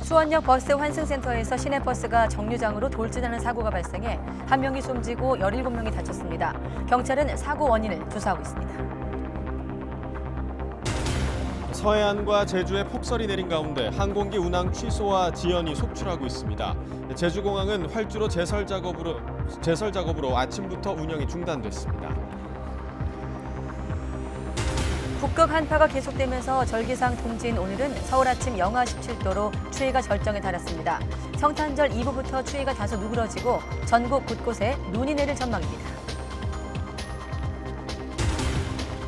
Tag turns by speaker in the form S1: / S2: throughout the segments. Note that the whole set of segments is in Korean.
S1: 수원역 버스 환승센터에서 시내버스가 정류장으로 돌진하는 사고가 발생해 1명이 숨지고 17명이 다쳤습니다. 경찰은 사고 원인을 조사하고 있습니다.
S2: 서해안과 제주에 폭설이 내린 가운데 항공기 운항 취소와 지연이 속출하고 있습니다. 제주공항은 활주로 제설 작업으로 아침부터 운영이 중단됐습니다.
S1: 북극 한파가 계속되면서 절기상 동지인 오늘은 서울 아침 영하 17도로 추위가 절정에 달했습니다. 성탄절 이후부터 추위가 다소 누그러지고 전국 곳곳에 눈이 내릴 전망입니다.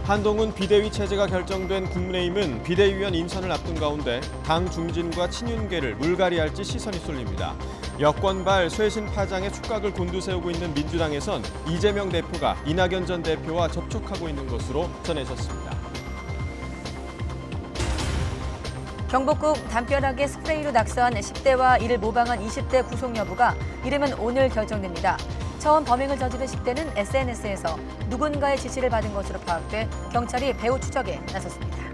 S2: 한동훈 비대위 체제가 결정된 국민의힘은 비대위원 인선을 앞둔 가운데 당 중진과 친윤계를 물갈이할지 시선이 쏠립니다. 여권발 쇄신 파장에 촉각을 곤두세우고 있는 민주당에선 이재명 대표가 이낙연 전 대표와 접촉하고 있는 것으로 전해졌습니다.
S1: 경복궁 담벼락에 스프레이로 낙서한 10대와 이를 모방한 20대 구속 여부가 이르면 오늘 결정됩니다. 처음 범행을 저지른 10대는 SNS에서 누군가의 지시를 받은 것으로 파악돼 경찰이 배후 추적에 나섰습니다.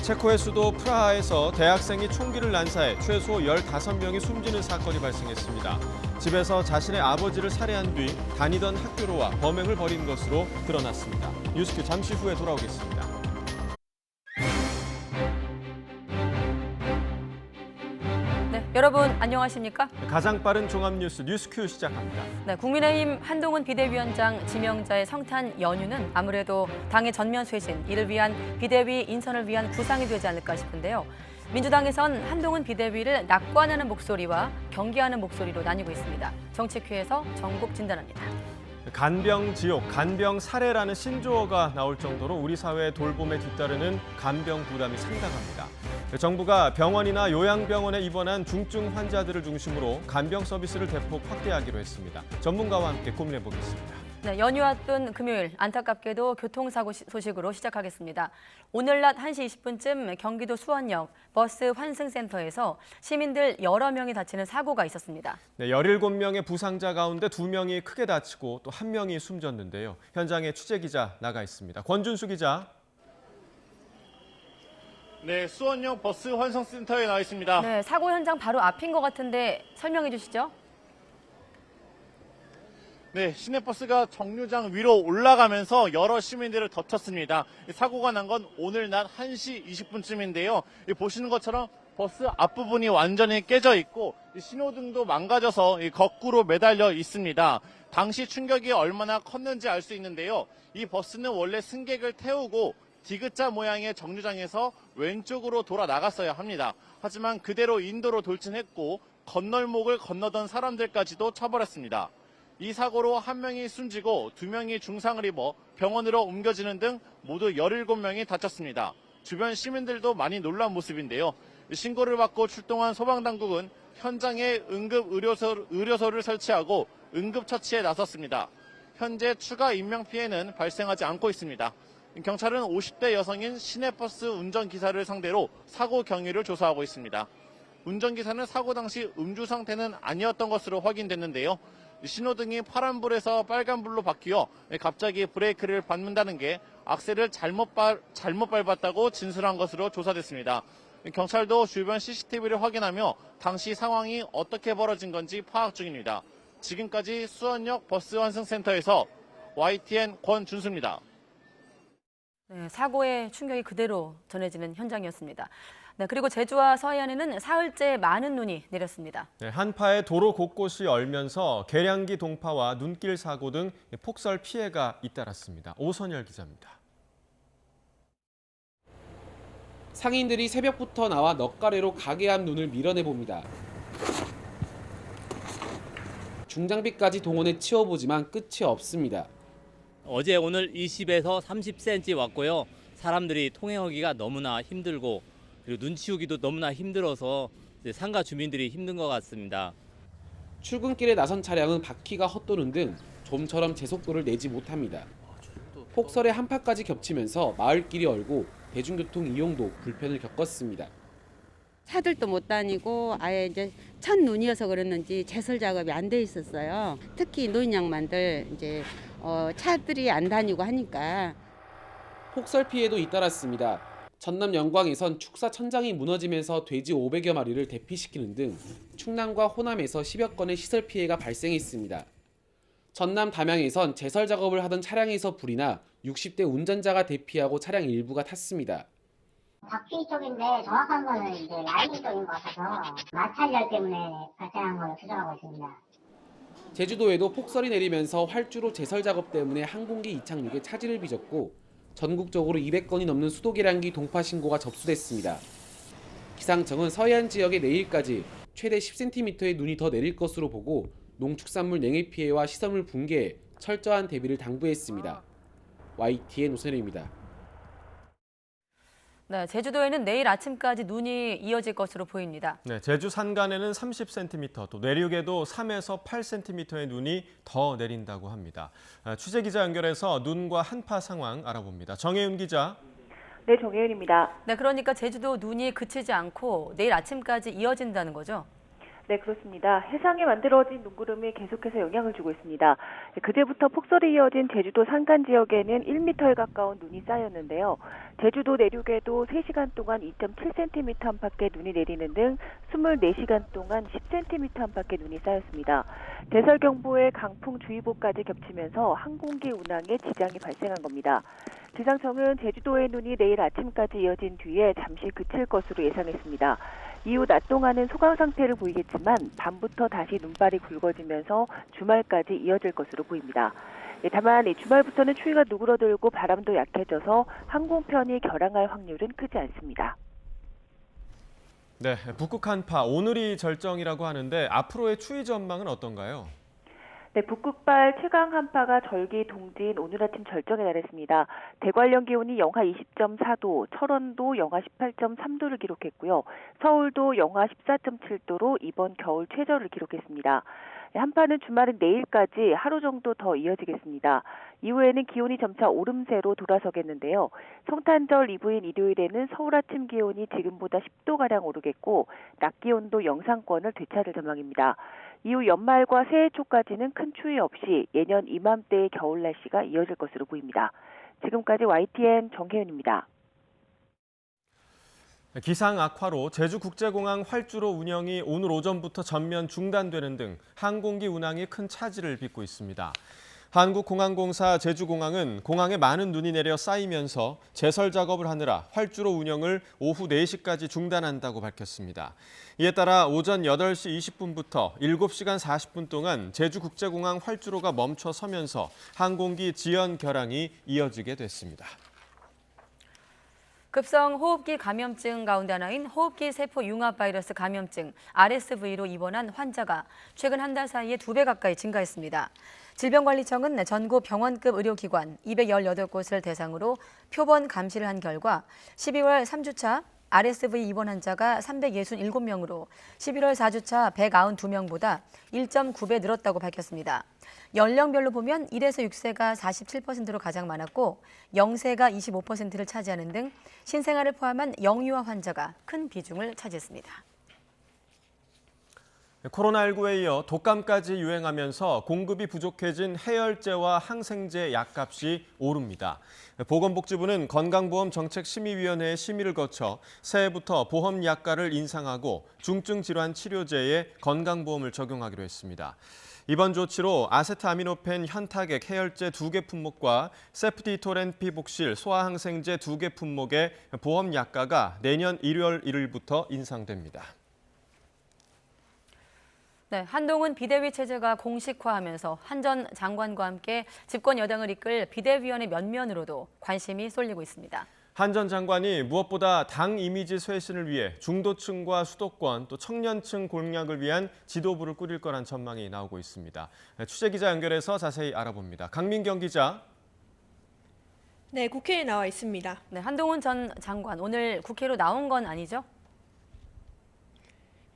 S2: 체코의 수도 프라하에서 대학생이 총기를 난사해 최소 15명이 숨지는 사건이 발생했습니다. 집에서 자신의 아버지를 살해한 뒤 다니던 학교로와 범행을 벌인 것으로 드러났습니다. 뉴스큐 잠시 후에 돌아오겠습니다.
S1: 여러분 안녕하십니까?
S2: 가장 빠른 종합뉴스 뉴스큐 시작합니다.
S1: 네, 국민의힘 한동훈 비대위원장 지명자의 성탄 연휴는 아무래도 당의 전면 쇄신, 이를 위한 비대위 인선을 위한 구상이 되지 않을까 싶은데요. 민주당에선 한동훈 비대위를 낙관하는 목소리와 경계하는 목소리로 나뉘고 있습니다. 정치큐에서 정국 진단합니다.
S2: 간병 지옥, 간병 살해라는 신조어가 나올 정도로 우리 사회의 돌봄에 뒤따르는 간병 부담이 상당합니다. 정부가 병원이나 요양병원에 입원한 중증 환자들을 중심으로 간병 서비스를 대폭 확대하기로 했습니다. 전문가와 함께 고민해 보겠습니다.
S1: 네, 연휴 앞둔 금요일 안타깝게도 교통사고 소식으로 시작하겠습니다. 오늘 낮 1시 20분쯤 경기도 수원역 버스 환승센터에서 시민들 여러 명이 다치는 사고가 있었습니다.
S2: 네, 17명의 부상자 가운데 2명이 크게 다치고 또 1명이 숨졌는데요. 현장에 취재기자 나가 있습니다. 권준수 기자.
S3: 네, 수원역 버스 환승센터에 나와 있습니다.
S1: 네, 사고 현장 바로 앞인 것 같은데 설명해 주시죠.
S3: 네, 시내버스가 정류장 위로 올라가면서 여러 시민들을 덮쳤습니다. 사고가 난 건 오늘 낮 1시 20분쯤인데요. 보시는 것처럼 버스 앞부분이 완전히 깨져 있고 신호등도 망가져서 거꾸로 매달려 있습니다. 당시 충격이 얼마나 컸는지 알 수 있는데요. 이 버스는 원래 승객을 태우고 디귿자 모양의 정류장에서 왼쪽으로 돌아 나갔어야 합니다. 하지만 그대로 인도로 돌진했고 건널목을 건너던 사람들까지도 쳐버렸습니다. 이 사고로 1명이 숨지고 2명이 중상을 입어 병원으로 옮겨지는 등 모두 17명이 다쳤습니다. 주변 시민들도 많이 놀란 모습인데요. 신고를 받고 출동한 소방당국은 현장에 응급의료소를 설치하고 응급처치에 나섰습니다. 현재 추가 인명피해는 발생하지 않고 있습니다. 경찰은 50대 여성인 시내버스 운전기사를 상대로 사고 경위를 조사하고 있습니다. 운전기사는 사고 당시 음주 상태는 아니었던 것으로 확인됐는데요. 신호등이 파란불에서 빨간불로 바뀌어 갑자기 브레이크를 밟는다는 게 악셀을 잘못 밟았다고 진술한 것으로 조사됐습니다. 경찰도 주변 CCTV를 확인하며 당시 상황이 어떻게 벌어진 건지 파악 중입니다. 지금까지 수원역 버스 환승센터에서 YTN 권준수입니다.
S1: 네, 사고의 충격이 그대로 전해지는 현장이었습니다. 네, 그리고 제주와 서해안에는 사흘째 많은 눈이 내렸습니다.
S2: 네, 한파에 도로 곳곳이 얼면서 계량기 동파와 눈길 사고 등 폭설 피해가 잇따랐습니다. 오선열 기자입니다.
S4: 상인들이 새벽부터 나와 넉가래로 가게 앞 눈을 밀어내봅니다. 중장비까지 동원해 치워보지만 끝이 없습니다.
S5: 어제 오늘 20에서 30cm 왔고요. 사람들이 통행하기가 너무나 힘들고 그리고 눈 치우기도 너무나 힘들어서 상가 주민들이 힘든 것 같습니다.
S4: 출근길에 나선 차량은 바퀴가 헛도는 등 좀처럼 제속도를 내지 못합니다. 폭설의 한파까지 겹치면서 마을길이 얼고 대중교통 이용도 불편을 겪었습니다.
S6: 차들도 못 다니고 아예 이제 첫 눈이어서 그랬는지 제설 작업이 안 돼 있었어요. 특히 노인 양반들 이제 차들이 안 다니고 하니까.
S4: 폭설 피해도 잇따랐습니다. 전남 영광에선 축사 천장이 무너지면서 돼지 500여 마리를 대피시키는 등 충남과 호남에서 10여 건의 시설 피해가 발생했습니다. 전남 담양에선 제설 작업을 하던 차량에서 불이 나 60대 운전자가 대피하고 차량 일부가 탔습니다.
S7: 바퀴 쪽인데 정확한 거는 이제 라인 쪽인 것 같아서 마찰열 때문에 발생한 걸로 추정하고 있습니다.
S4: 제주도에도 폭설이 내리면서 활주로 제설 작업 때문에 항공기 이착륙에 차질을 빚었고 전국적으로 200건이 넘는 수도 계량기 동파 신고가 접수됐습니다. 기상청은 서해안 지역에 내일까지 최대 10cm의 눈이 더 내릴 것으로 보고 농축산물 냉해 피해와 시설물 붕괴에 철저한 대비를 당부했습니다. YTN 오선혜입니다.
S1: 네, 제주도에는 내일 아침까지 눈이 이어질 것으로 보입니다.
S2: 네, 제주 산간에는 30cm, 또 내륙에도 3에서 8cm의 눈이 더 내린다고 합니다. 취재 기자 연결해서 눈과 한파 상황 알아봅니다. 정혜윤 기자.
S8: 네, 정혜윤입니다.
S1: 네, 그러니까 제주도 눈이 그치지 않고 내일 아침까지 이어진다는 거죠?
S8: 네, 그렇습니다. 해상에 만들어진 눈구름이 계속해서 영향을 주고 있습니다. 그제부터 폭설이 이어진 제주도 산간 지역에는 1m에 가까운 눈이 쌓였는데요. 제주도 내륙에도 3시간 동안 2.7cm 안팎의 눈이 내리는 등 24시간 동안 10cm 안팎의 눈이 쌓였습니다. 대설경보에 강풍주의보까지 겹치면서 항공기 운항에 지장이 발생한 겁니다. 기상청은 제주도의 눈이 내일 아침까지 이어진 뒤에 잠시 그칠 것으로 예상했습니다. 이후 낮 동안은 소강 상태를 보이겠지만 밤부터 다시 눈발이 굵어지면서 주말까지 이어질 것으로 보입니다. 다만 주말부터는 추위가 누그러들고 바람도 약해져서 항공편이 결항할 확률은 크지 않습니다.
S2: 네, 북극 한파 오늘이 절정이라고 하는데 앞으로의 추위 전망은 어떤가요?
S8: 네, 북극발 최강 한파가 절기 동지인 오늘 아침 절정에 달했습니다. 대관령 기온이 영하 20.4도, 철원도 영하 18.3도를 기록했고요. 서울도 영하 14.7도로 이번 겨울 최저를 기록했습니다. 한파는 주말인 내일까지 하루 정도 더 이어지겠습니다. 이후에는 기온이 점차 오름세로 돌아서겠는데요. 성탄절 이브인 일요일에는 서울 아침 기온이 지금보다 10도가량 오르겠고 낮 기온도 영상권을 되찾을 전망입니다. 이후 연말과 새해 초까지는 큰 추위 없이 예년 이맘때의 겨울 날씨가 이어질 것으로 보입니다. 지금까지 YTN 정혜윤입니다.
S2: 기상 악화로 제주국제공항 활주로 운영이 오늘 오전부터 전면 중단되는 등 항공기 운항에 큰 차질을 빚고 있습니다. 한국공항공사 제주공항은 공항에 많은 눈이 내려 쌓이면서 제설 작업을 하느라 활주로 운영을 오후 4시까지 중단한다고 밝혔습니다. 이에 따라 오전 8시 20분부터 7시간 40분 동안 제주국제공항 활주로가 멈춰 서면서 항공기 지연 결항이 이어지게 됐습니다.
S1: 급성 호흡기 감염증 가운데 하나인 호흡기 세포 융합 바이러스 감염증 RSV로 입원한 환자가 최근 한 달 사이에 2배 가까이 증가했습니다. 질병관리청은 전국 병원급 의료기관 218곳을 대상으로 표본 감시를 한 결과 12월 3주차 RSV 입원 환자가 367명으로 11월 4주차 192명보다 1.9배 늘었다고 밝혔습니다. 연령별로 보면 1에서 6세가 47%로 가장 많았고 0세가 25%를 차지하는 등 신생아를 포함한 영유아 환자가 큰 비중을 차지했습니다.
S2: 코로나19에 이어 독감까지 유행하면서 공급이 부족해진 해열제와 항생제 약값이 오릅니다. 보건복지부는 건강보험정책심의위원회의 심의를 거쳐 새해부터 보험 약가를 인상하고 중증 질환 치료제에 건강보험을 적용하기로 했습니다. 이번 조치로 아세트아미노펜 현타객 해열제 2개 품목과 세프티토렌 피복실 소아항생제 2개 품목의 보험 약가가 내년 1월 1일부터 인상됩니다.
S1: 네, 한동훈 비대위 체제가 공식화하면서 한 전 장관과 함께 집권 여당을 이끌 비대위원회 면면으로도 관심이 쏠리고 있습니다.
S2: 한 전 장관이 무엇보다 당 이미지 쇄신을 위해 중도층과 수도권 또 청년층 공략을 위한 지도부를 꾸릴 거란 전망이 나오고 있습니다. 취재 기자 연결해서 자세히 알아봅니다. 강민경 기자.
S9: 네, 국회에 나와 있습니다.
S1: 네, 한동훈 전 장관 오늘 국회로 나온 건 아니죠?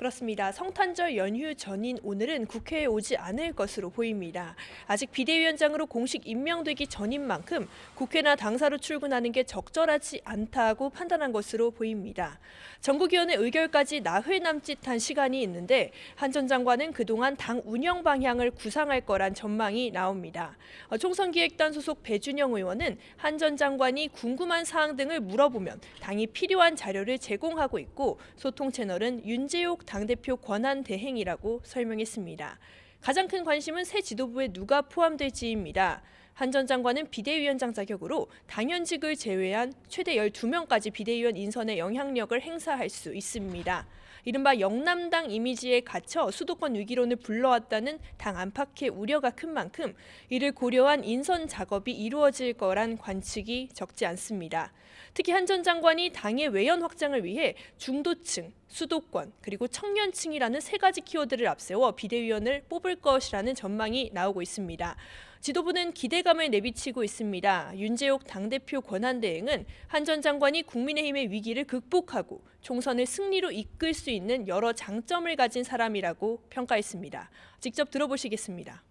S9: 그렇습니다. 성탄절 연휴 전인 오늘은 국회에 오지 않을 것으로 보입니다. 아직 비대위원장으로 공식 임명되기 전인 만큼 국회나 당사로 출근하는 게 적절하지 않다고 판단한 것으로 보입니다. 전국위원회 의결까지 나흘 남짓한 시간이 있는데 한 전 장관은 그동안 당 운영 방향을 구상할 거란 전망이 나옵니다. 총선기획단 소속 배준영 의원은 한 전 장관이 궁금한 사항 등을 물어보면 당이 필요한 자료를 제공하고 있고 소통 채널은 윤재옥 당대표 권한 대행이라고 설명했습니다. 가장 큰 관심은 새 지도부에 누가 포함될지입니다. 한 전 장관은 비대위원장 자격으로 당연직을 제외한 최대 12명까지 비대위원 인선에 영향력을 행사할 수 있습니다. 이른바 영남당 이미지에 갇혀 수도권 위기론을 불러왔다는 당 안팎의 우려가 큰 만큼 이를 고려한 인선 작업이 이루어질 거란 관측이 적지 않습니다. 특히 한 전 장관이 당의 외연 확장을 위해 중도층, 수도권, 그리고 청년층이라는 세 가지 키워드를 앞세워 비대위원을 뽑을 것이라는 전망이 나오고 있습니다. 지도부는 기대감을 내비치고 있습니다. 윤재옥 당대표 권한대행은 한 전 장관이 국민의힘의 위기를 극복하고 총선을 승리로 이끌 수 있는 여러 장점을 가진 사람이라고 평가했습니다. 직접 들어보시겠습니다.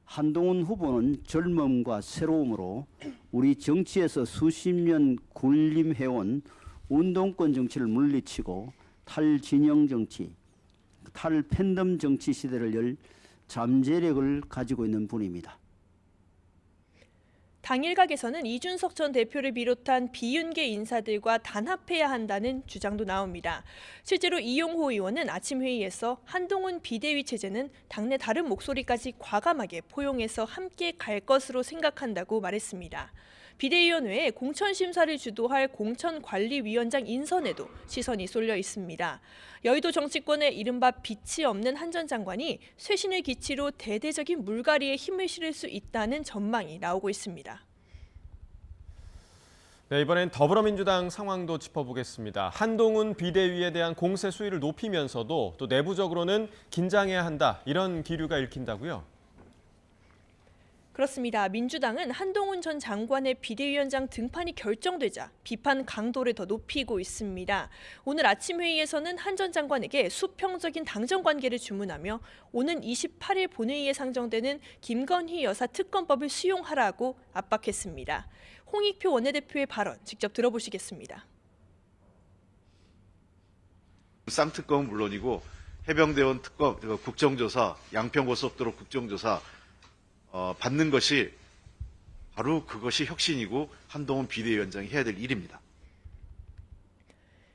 S10: 한동훈 후보는 젊음과 새로움으로 우리 정치에서 수십 년 군림해온 운동권 정치를 물리치고 탈진영 정치, 탈팬덤 정치 시대를 열 잠재력을 가지고 있는 분입니다.
S9: 당 일각에서는 이준석 전 대표를 비롯한 비윤계 인사들과 단합해야 한다는 주장도 나옵니다. 실제로 이용호 의원은 아침 회의에서 한동훈 비대위 체제는 당내 다른 목소리까지 과감하게 포용해서 함께 갈 것으로 생각한다고 말했습니다. 비대위원회에 공천심사를 주도할 공천관리위원장 인선에도 시선이 쏠려 있습니다. 여의도 정치권의 이른바 빛이 없는 한 전 장관이 쇄신의 기치로 대대적인 물갈이에 힘을 실을 수 있다는 전망이 나오고 있습니다.
S2: 네, 이번엔 더불어민주당 상황도 짚어보겠습니다. 한동훈 비대위에 대한 공세 수위를 높이면서도 또 내부적으로는 긴장해야 한다, 이런 기류가 읽힌다고요?
S9: 그렇습니다. 민주당은 한동훈 전 장관의 비대위원장 등판이 결정되자 비판 강도를 더 높이고 있습니다. 오늘 아침 회의에서는 한 전 장관에게 수평적인 당정 관계를 주문하며 오는 28일 본회의에 상정되는 김건희 여사 특검법을 수용하라고 압박했습니다. 홍익표 원내대표의 발언 직접 들어보시겠습니다.
S11: 쌍특검은 물론이고 해병대원 특검, 국정조사, 양평고속도로 국정조사 받는 것이 바로 그것이 혁신이고 한동훈 비대위원장이 해야 될 일입니다.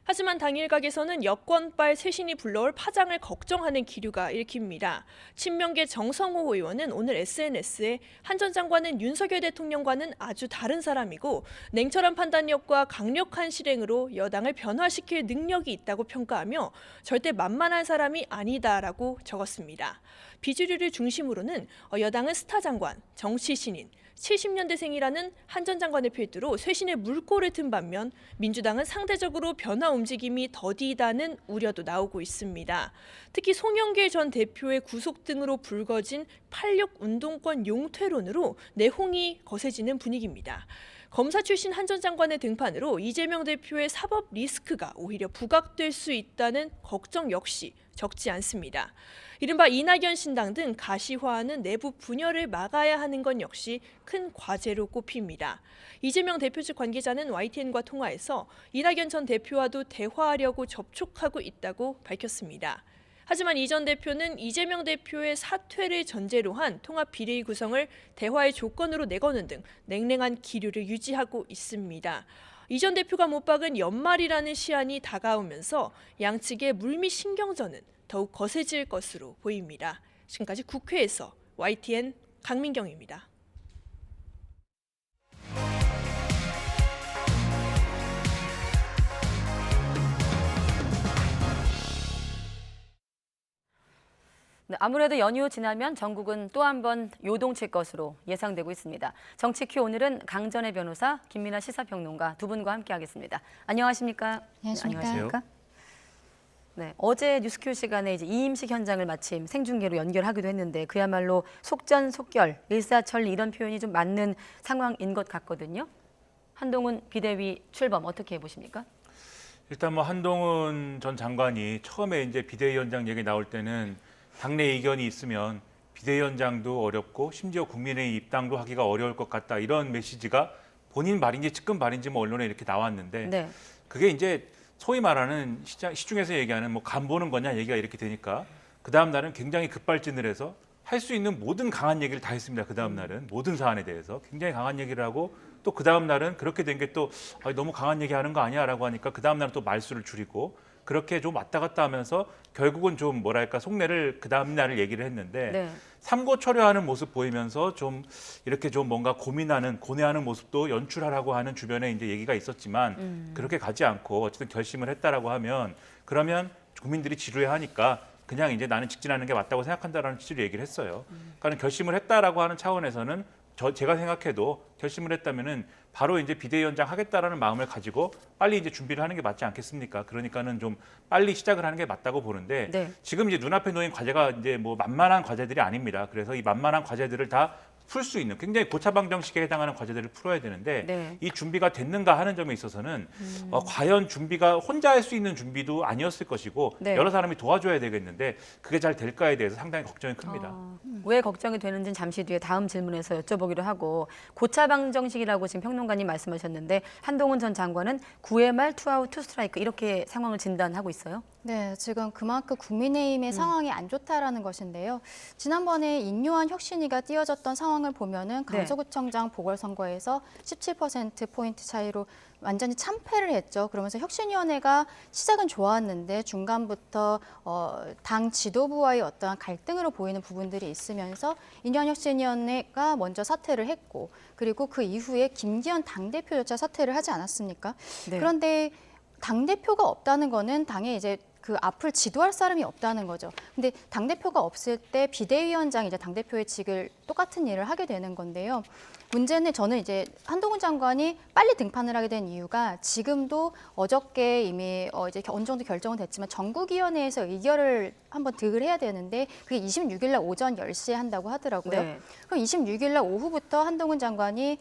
S9: 하지만 당 일각에서는 여권발 쇄신이 불러올 파장을 걱정하는 기류가 읽힙니다. 친명계 정성호 의원은 오늘 SNS에 한 전 장관은 윤석열 대통령과는 아주 다른 사람이고 냉철한 판단력과 강력한 실행으로 여당을 변화시킬 능력이 있다고 평가하며 절대 만만한 사람이 아니다라고 적었습니다. 비주류를 중심으로는 여당은 스타 장관, 정치 신인, 70년대생이라는 한 전 장관의 필두로 쇄신의 물꼬를 튼 반면 민주당은 상대적으로 변화 움직임이 더디다는 우려도 나오고 있습니다. 특히 송영길 전 대표의 구속 등으로 불거진 86 운동권 용퇴론으로 내홍이 거세지는 분위기입니다. 검사 출신 한 전 장관의 등판으로 이재명 대표의 사법 리스크가 오히려 부각될 수 있다는 걱정 역시 적지 않습니다. 이른바 이낙연 신당 등 가시화하는 내부 분열을 막아야 하는 건 역시 큰 과제로 꼽힙니다. 이재명 대표 측 관계자는 YTN과 통화에서 이낙연 전 대표와도 대화하려고 접촉하고 있다고 밝혔습니다. 하지만 이 전 대표는 이재명 대표의 사퇴를 전제로 한 통합 비례의 구성을 대화의 조건으로 내거는 등 냉랭한 기류를 유지하고 있습니다. 이 전 대표가 못 박은 연말이라는 시한이 다가오면서 양측의 물밑 신경전은 더욱 거세질 것으로 보입니다. 지금까지 국회에서 YTN 강민경입니다.
S1: 네, 아무래도 연휴 지나면 전국은 또 한 번 요동칠 것으로 예상되고 있습니다. 정치큐 오늘은 강전의 변호사, 김민아 시사평론가 두 분과 함께하겠습니다. 안녕하십니까?
S12: 안녕하십니까?
S1: 네, 안녕하십니까? 네, 어제 뉴스큐 시간에 이제 이임식 현장을 마침 생중계로 연결하기도 했는데 그야말로 속전속결, 일사천리 이런 표현이 좀 맞는 상황인 것 같거든요. 한동훈 비대위 출범 어떻게 보십니까?
S12: 일단 뭐 한동훈 전 장관이 처음에 이제 비대위원장 얘기 나올 때는 당내 이견이 있으면 비대위원장도 어렵고 심지어 국민의 입당도 하기가 어려울 것 같다 이런 메시지가 본인 말인지 측근 말인지 뭐 언론에 이렇게 나왔는데
S1: 네.
S12: 그게 이제 소위 말하는 시중에서 얘기하는 뭐 간 보는 거냐 얘기가 이렇게 되니까 그 다음 날은 굉장히 급발진을 해서 할 수 있는 모든 강한 얘기를 다 했습니다. 그 다음 날은 모든 사안에 대해서 굉장히 강한 얘기를 하고 또 그 다음 날은 그렇게 된 게 또 너무 강한 얘기하는 거 아니야라고 하니까 그 다음 날은 또 말수를 줄이고 그렇게 좀 왔다 갔다 하면서 결국은 좀 뭐랄까 속내를 그 다음 날을 얘기를 했는데
S1: 네.
S12: 삼고초려하는 모습 보이면서 좀 이렇게 좀 뭔가 고뇌하는 모습도 연출하라고 하는 주변에 이제 얘기가 있었지만 그렇게 가지 않고 어쨌든 결심을 했다라고 하면 그러면 국민들이 지루해하니까 그냥 이제 나는 직진하는 게 맞다고 생각한다라는 취지로 얘기를 했어요. 그러니까 결심을 했다라고 하는 차원에서는 제가 생각해도 결심을 했다면은 바로 이제 비대위원장 하겠다라는 마음을 가지고 빨리 이제 준비를 하는 게 맞지 않겠습니까? 그러니까는 좀 빨리 시작을 하는 게 맞다고 보는데
S1: 네.
S12: 지금 이제 눈앞에 놓인 과제가 이제 뭐 만만한 과제들이 아닙니다. 그래서 이 만만한 과제들을 다 풀 수 있는 굉장히 고차방정식에 해당하는 과제들을 풀어야 되는데
S1: 네.
S12: 이 준비가 됐는가 하는 점에 있어서는 과연 준비가 혼자 할 수 있는 준비도 아니었을 것이고
S1: 네.
S12: 여러 사람이 도와줘야 되겠는데 그게 잘 될까에 대해서 상당히 걱정이 큽니다.
S1: 왜 걱정이 되는지는 잠시 뒤에 다음 질문에서 여쭤보기로 하고 고차방정식이라고 지금 평론가님 말씀하셨는데 한동훈 전 장관은 9회 말 투아웃 투스트라이크 이렇게 상황을 진단하고 있어요.
S13: 네, 지금 그만큼 국민의힘의 상황이 안 좋다라는 것인데요. 지난번에 인요한 혁신위가 띄워졌던 상황을 보면은 강서구청장 보궐선거에서 17%포인트 차이로 완전히 참패를 했죠. 그러면서 혁신위원회가 시작은 좋았는데 중간부터 당 지도부와의 어떠한 갈등으로 보이는 부분들이 있으면서 인요한 혁신위원회가 먼저 사퇴를 했고 그리고 그 이후에 김기현 당대표조차 사퇴를 하지 않았습니까?
S1: 네.
S13: 그런데 당대표가 없다는 거는 당에 이제 그 앞을 지도할 사람이 없다는 거죠. 근데 당대표가 없을 때 비대위원장이 이제 당대표의 직을 똑같은 일을 하게 되는 건데요. 문제는 저는 이제 한동훈 장관이 빨리 등판을 하게 된 이유가 지금도 어저께 이미 이제 어느 정도 결정은 됐지만 전국위원회에서 의결을 한번 득을 해야 되는데 그게 26일 날 오전 10시에 한다고 하더라고요.
S1: 네.
S13: 그럼 26일 날 오후부터 한동훈 장관이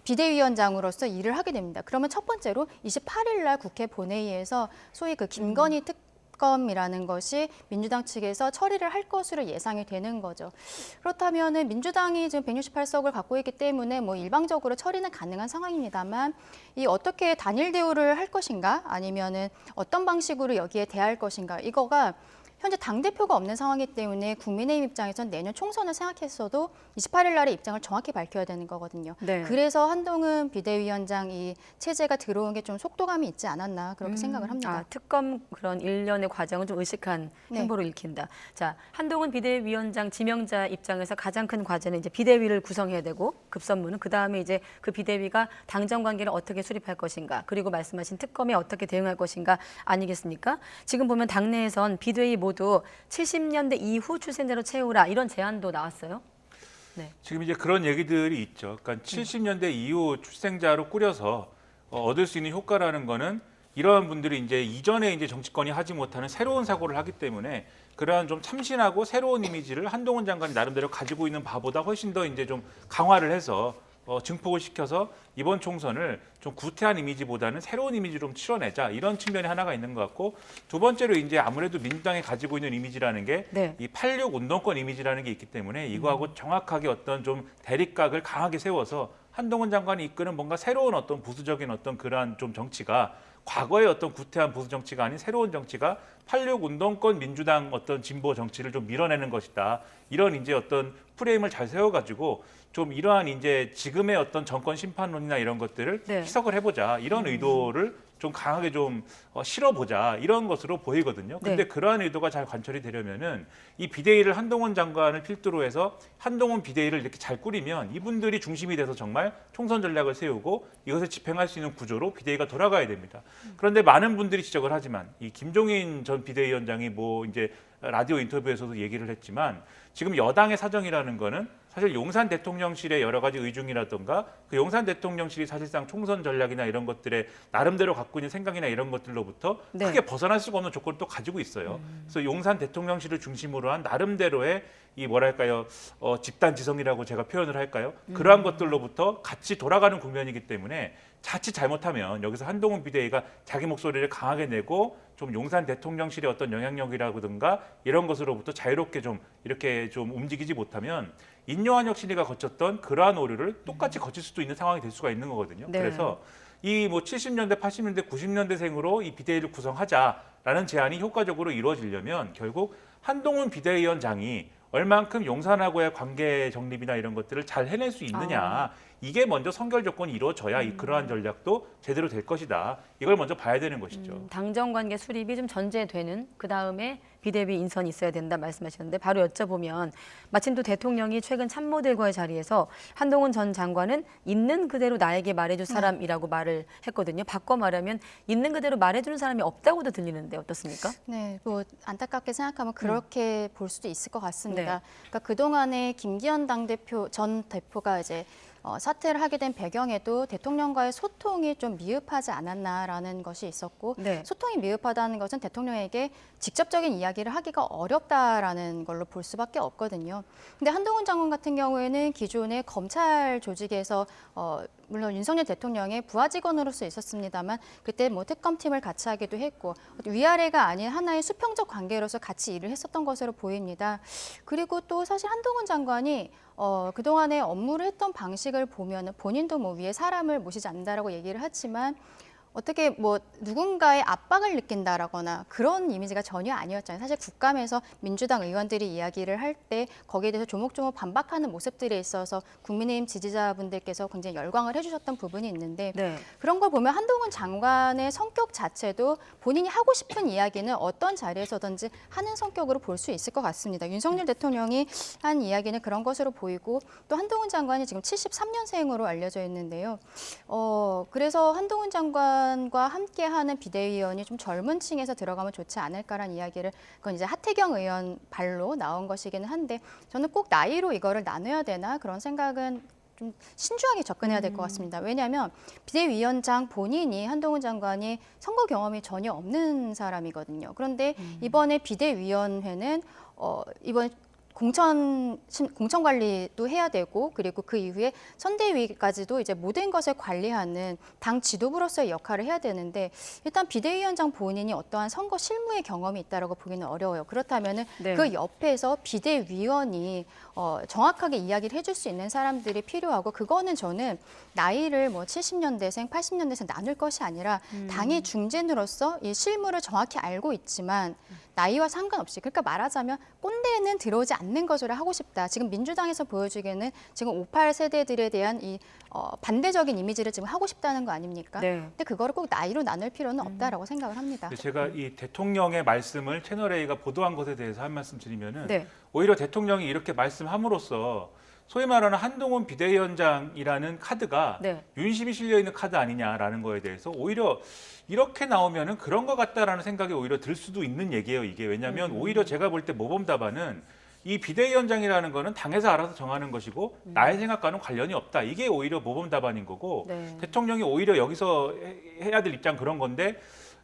S13: 비대위원장으로서 일을 하게 됩니다. 그러면 첫 번째로 28일 날 국회 본회의에서 소위 그 김건희 특검이라는 것이 민주당 측에서 처리를 할 것으로 예상이 되는 거죠. 그렇다면은 민주당이 지금 168석을 갖고 있기 때문에 뭐 일방적으로 처리는 가능한 상황입니다만 이 어떻게 단일 대우를 할 것인가 아니면은 어떤 방식으로 여기에 대할 것인가 이거가 현재 당대표가 없는 상황이기 때문에 국민의힘 입장에서는 내년 총선을 생각했어도 28일 날의 입장을 정확히 밝혀야 되는 거거든요.
S1: 네.
S13: 그래서 한동훈 비대위원장 이 체제가 들어온 게 좀 속도감이 있지 않았나 그렇게 생각을 합니다.
S1: 특검 그런 일련의 과정은 좀 의식한
S13: 네.
S1: 행보로 읽힌다. 자, 한동훈 비대위원장 지명자 입장에서 가장 큰 과제는 이제 비대위를 구성해야 되고 급선무는 그 다음에 이제 그 비대위가 당정 관계를 어떻게 수립할 것인가 그리고 말씀하신 특검에 어떻게 대응할 것인가 아니겠습니까? 지금 보면 당내에선 비대위 모두 70년대 이후 출생자로 채우라 이런 제안도 나왔어요. 네.
S12: 지금 이제 그런 얘기들이 있죠. 그러니까 70년대 이후 출생자로 꾸려서 얻을 수 있는 효과라는 거는 이러한 분들이 이제 이전에 이제 정치권이 하지 못하는 새로운 사고를 하기 때문에 그러한 좀 참신하고 새로운 이미지를 한동훈 장관이 나름대로 가지고 있는 바보다 훨씬 더 이제 좀 강화를 해서 증폭을 시켜서 이번 총선을 좀 구태한 이미지보다는 새로운 이미지로 좀 치러내자 이런 측면이 하나가 있는 것 같고 두 번째로 이제 아무래도 민주당이 가지고 있는 이미지라는 게 이 86 운동권 이미지라는 게 있기 때문에 이거하고 정확하게 어떤 좀 대립각을 강하게 세워서 한동훈 장관이 이끄는 뭔가 새로운 어떤 보수적인 어떤 그러한 좀 정치가 과거의 어떤 구태한 보수 정치가 아닌 새로운 정치가 86 운동권 민주당 어떤 진보 정치를 좀 밀어내는 것이다. 이런 이제 어떤 프레임을 잘 세워가지고 좀 이러한 이제 지금의 어떤 정권 심판론이나 이런 것들을 해석을 해보자 이런 의도를 좀 강하게 좀 실어보자 이런 것으로 보이거든요. 근데 그러한 의도가 잘 관철이 되려면은 이 비대위를 한동훈 장관을 필두로 해서 한동훈 비대위를 이렇게 잘 꾸리면 이분들이 중심이 돼서 정말 총선 전략을 세우고 이것을 집행할 수 있는 구조로 비대위가 돌아가야 됩니다. 그런데 많은 분들이 지적을 하지만 이 김종인 전 비대위원장이 뭐 이제 라디오 인터뷰에서도 얘기를 했지만 지금 여당의 사정이라는 거는 사실 용산 대통령실의 여러 가지 의중이라든가 그 용산 대통령실이 사실상 총선 전략이나 이런 것들에 나름대로 갖고 있는 생각이나 이런 것들로부터
S1: 네.
S12: 크게 벗어날 수가 없는 조건을 또 가지고 있어요. 그래서 용산 대통령실을 중심으로 한 나름대로의 이 뭐랄까요 집단 지성이라고 제가 표현을 할까요? 그러한 것들로부터 같이 돌아가는 국면이기 때문에 자칫 잘못하면 여기서 한동훈 비대위가 자기 목소리를 강하게 내고 좀 용산 대통령실의 어떤 영향력이라든가 이런 것으로부터 자유롭게 좀 이렇게 좀 움직이지 못하면 인요한 혁신이가 거쳤던 그러한 오류를 똑같이 거칠 수도 있는 상황이 될 수가 있는 거거든요.
S1: 네.
S12: 그래서 이 뭐 70년대, 80년대, 90년대생으로 이 비대위를 구성하자라는 제안이 효과적으로 이루어지려면 결국 한동훈 비대위원장이 얼만큼 용산하고의 관계 정립이나 이런 것들을 잘 해낼 수 있느냐. 이게 먼저 선결 조건이 이루어져야 이 그러한 전략도 제대로 될 것이다. 이걸 먼저 봐야 되는 것이죠.
S1: 당정 관계 수립이 좀 전제되는 그다음에 비대위 인선이 있어야 된다 말씀하셨는데 바로 여쭤보면 마침 또 대통령이 최근 참모들과의 자리에서 한동훈 전 장관은 있는 그대로 나에게 말해줄 사람이라고 말을 했거든요. 바꿔 말하면 있는 그대로 말해주는 사람이 없다고도 들리는데 어떻습니까?
S13: 네, 뭐 안타깝게 생각하면 그렇게 볼 수도 있을 것 같습니다.
S1: 네.
S13: 그러니까 그동안에 김기현 전 대표가 이제 사퇴를 하게 된 배경에도 대통령과의 소통이 좀 미흡하지 않았나라는 것이 있었고
S1: 네.
S13: 소통이 미흡하다는 것은 대통령에게 직접적인 이야기를 하기가 어렵다라는 걸로 볼 수밖에 없거든요. 근데 한동훈 장관 같은 경우에는 기존의 검찰 조직에서 물론 윤석열 대통령의 부하 직원으로서 있었습니다만 그때 뭐 특검팀을 같이 하기도 했고 위아래가 아닌 하나의 수평적 관계로서 같이 일을 했었던 것으로 보입니다. 그리고 또 사실 한동훈 장관이 그동안에 업무를 했던 방식을 보면 본인도 뭐 위에 사람을 모시지 않는다라고 얘기를 하지만 어떻게 뭐 누군가의 압박을 느낀다라거나 그런 이미지가 전혀 아니었잖아요. 사실 국감에서 민주당 의원들이 이야기를 할 때 거기에 대해서 조목조목 반박하는 모습들에 있어서 국민의힘 지지자분들께서 굉장히 열광을 해주셨던 부분이 있는데
S1: 네.
S13: 그런 걸 보면 한동훈 장관의 성격 자체도 본인이 하고 싶은 이야기는 어떤 자리에서든지 하는 성격으로 볼 수 있을 것 같습니다. 윤석열 대통령이 한 이야기는 그런 것으로 보이고 또 한동훈 장관이 지금 73년생으로 알려져 있는데요. 그래서 한동훈 장관과 함께하는 비대위원이 좀 젊은 층에서 들어가면 좋지 않을까라는 이야기를 그건 이제 하태경 의원 발로 나온 것이기는 한데 저는 꼭 나이로 이거를 나눠야 되나 그런 생각은 좀 신중하게 접근해야 될 것 같습니다. 왜냐하면 비대위원장 본인이 한동훈 장관이 선거 경험이 전혀 없는 사람이거든요. 그런데 이번에 비대위원회는 이번 공천 관리도 해야 되고 그리고 그 이후에 선대위까지도 이제 모든 것을 관리하는 당 지도부로서의 역할을 해야 되는데 일단 비대위원장 본인이 어떠한 선거 실무의 경험이 있다라고 보기는 어려워요. 그렇다면은
S1: 네.
S13: 그 옆에서 비대위원이 정확하게 이야기를 해줄 수 있는 사람들이 필요하고 그거는 저는 나이를 뭐 70년대생, 80년대생 나눌 것이 아니라 당의 중진으로서 이 실무를 정확히 알고 있지만 나이와 상관없이 그러니까 말하자면 꼰대는 들어오지 않는 것으로 하고 싶다. 지금 민주당에서 보여주기에는 지금 58 세대들에 대한 이 반대적인 이미지를 지금 하고 싶다는 거 아닙니까?
S1: 네.
S13: 근데 그거를 꼭 나이로 나눌 필요는 없다라고 생각을 합니다.
S12: 제가 이 대통령의 말씀을 채널A가 보도한 것에 대해서 한 말씀 드리면은
S1: 네.
S12: 오히려 대통령이 이렇게 말씀함으로써 소위 말하는 한동훈 비대위원장이라는 카드가
S1: 네.
S12: 윤심이 실려 있는 카드 아니냐라는 거에 대해서 오히려 이렇게 나오면은 그런 것 같다라는 생각이 오히려 들 수도 있는 얘기예요. 이게 왜냐하면 오히려 제가 볼 때 모범 답안은 이 비대위원장이라는 거는 당에서 알아서 정하는 것이고 나의 생각과는 관련이 없다. 이게 오히려 모범 답안인 거고
S1: 네.
S12: 대통령이 오히려 여기서 해야 될 입장 그런 건데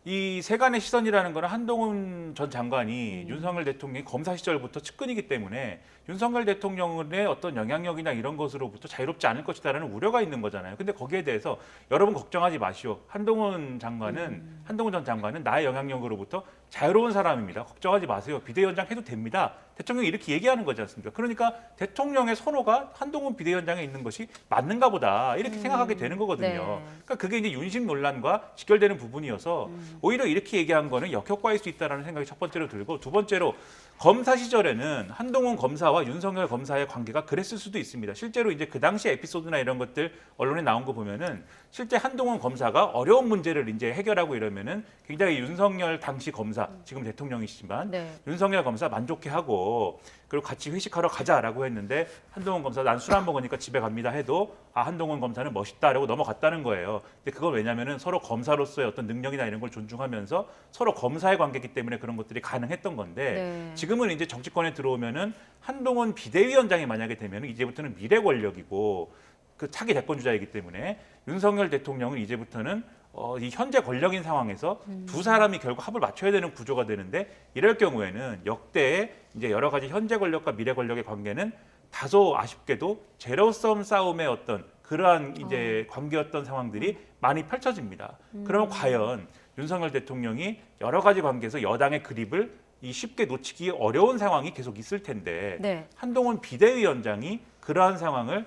S12: 이 세간의 시선이라는 거는 한동훈 전 장관이 윤석열 대통령이 검사 시절부터 측근이기 때문에 윤석열 대통령의 어떤 영향력이나 이런 것으로부터 자유롭지 않을 것이다라는 우려가 있는 거잖아요. 근데 거기에 대해서 여러분 걱정하지 마시오. 한동훈 전 장관은 나의 영향력으로부터 자유로운 사람입니다. 걱정하지 마세요. 비대위원장 해도 됩니다. 대통령이 이렇게 얘기하는 거지 않습니까? 그러니까 대통령의 선호가 한동훈 비대위원장에 있는 것이 맞는가 보다 이렇게 생각하게 되는 거거든요.
S1: 네.
S12: 그러니까 그게 이제 윤심 논란과 직결되는 부분이어서 오히려 이렇게 얘기한 거는 역효과일 수 있다는 생각이 첫 번째로 들고 두 번째로 검사 시절에는 한동훈 검사와 윤석열 검사의 관계가 그랬을 수도 있습니다. 실제로 이제 그 당시 에피소드나 이런 것들 언론에 나온 거 보면은 실제 한동훈 검사가 어려운 문제를 이제 해결하고 이러면 그러면은 굉장히 윤석열 당시 검사, 지금 대통령이시지만
S1: 네.
S12: 윤석열 검사 만족해하고 그리고 같이 회식하러 가자라고 했는데 한동훈 검사 난 술 안 먹으니까 집에 갑니다 해도 한동훈 검사는 멋있다라고 넘어갔다는 거예요. 근데 그건 왜냐면은 서로 검사로서의 어떤 능력이나 이런 걸 존중하면서 서로 검사의 관계이기 때문에 그런 것들이 가능했던 건데
S1: 네.
S12: 지금은 이제 정치권에 들어오면은 한동훈 비대위원장이 만약에 되면은 이제부터는 미래 권력이고 그 차기 대권 주자이기 때문에 윤석열 대통령은 이제부터는 이 현재 권력인 상황에서 두 사람이 결국 합을 맞춰야 되는 구조가 되는데 이럴 경우에는 역대의 이제 여러 가지 현재 권력과 미래 권력의 관계는 다소 아쉽게도 제로섬 싸움의 어떤 그러한 이제 관계였던 상황들이 많이 펼쳐집니다. 그러면 과연 윤석열 대통령이 여러 가지 관계에서 여당의 그립을 쉽게 놓치기 어려운 상황이 계속 있을 텐데
S1: 네.
S12: 한동훈 비대위원장이 그러한 상황을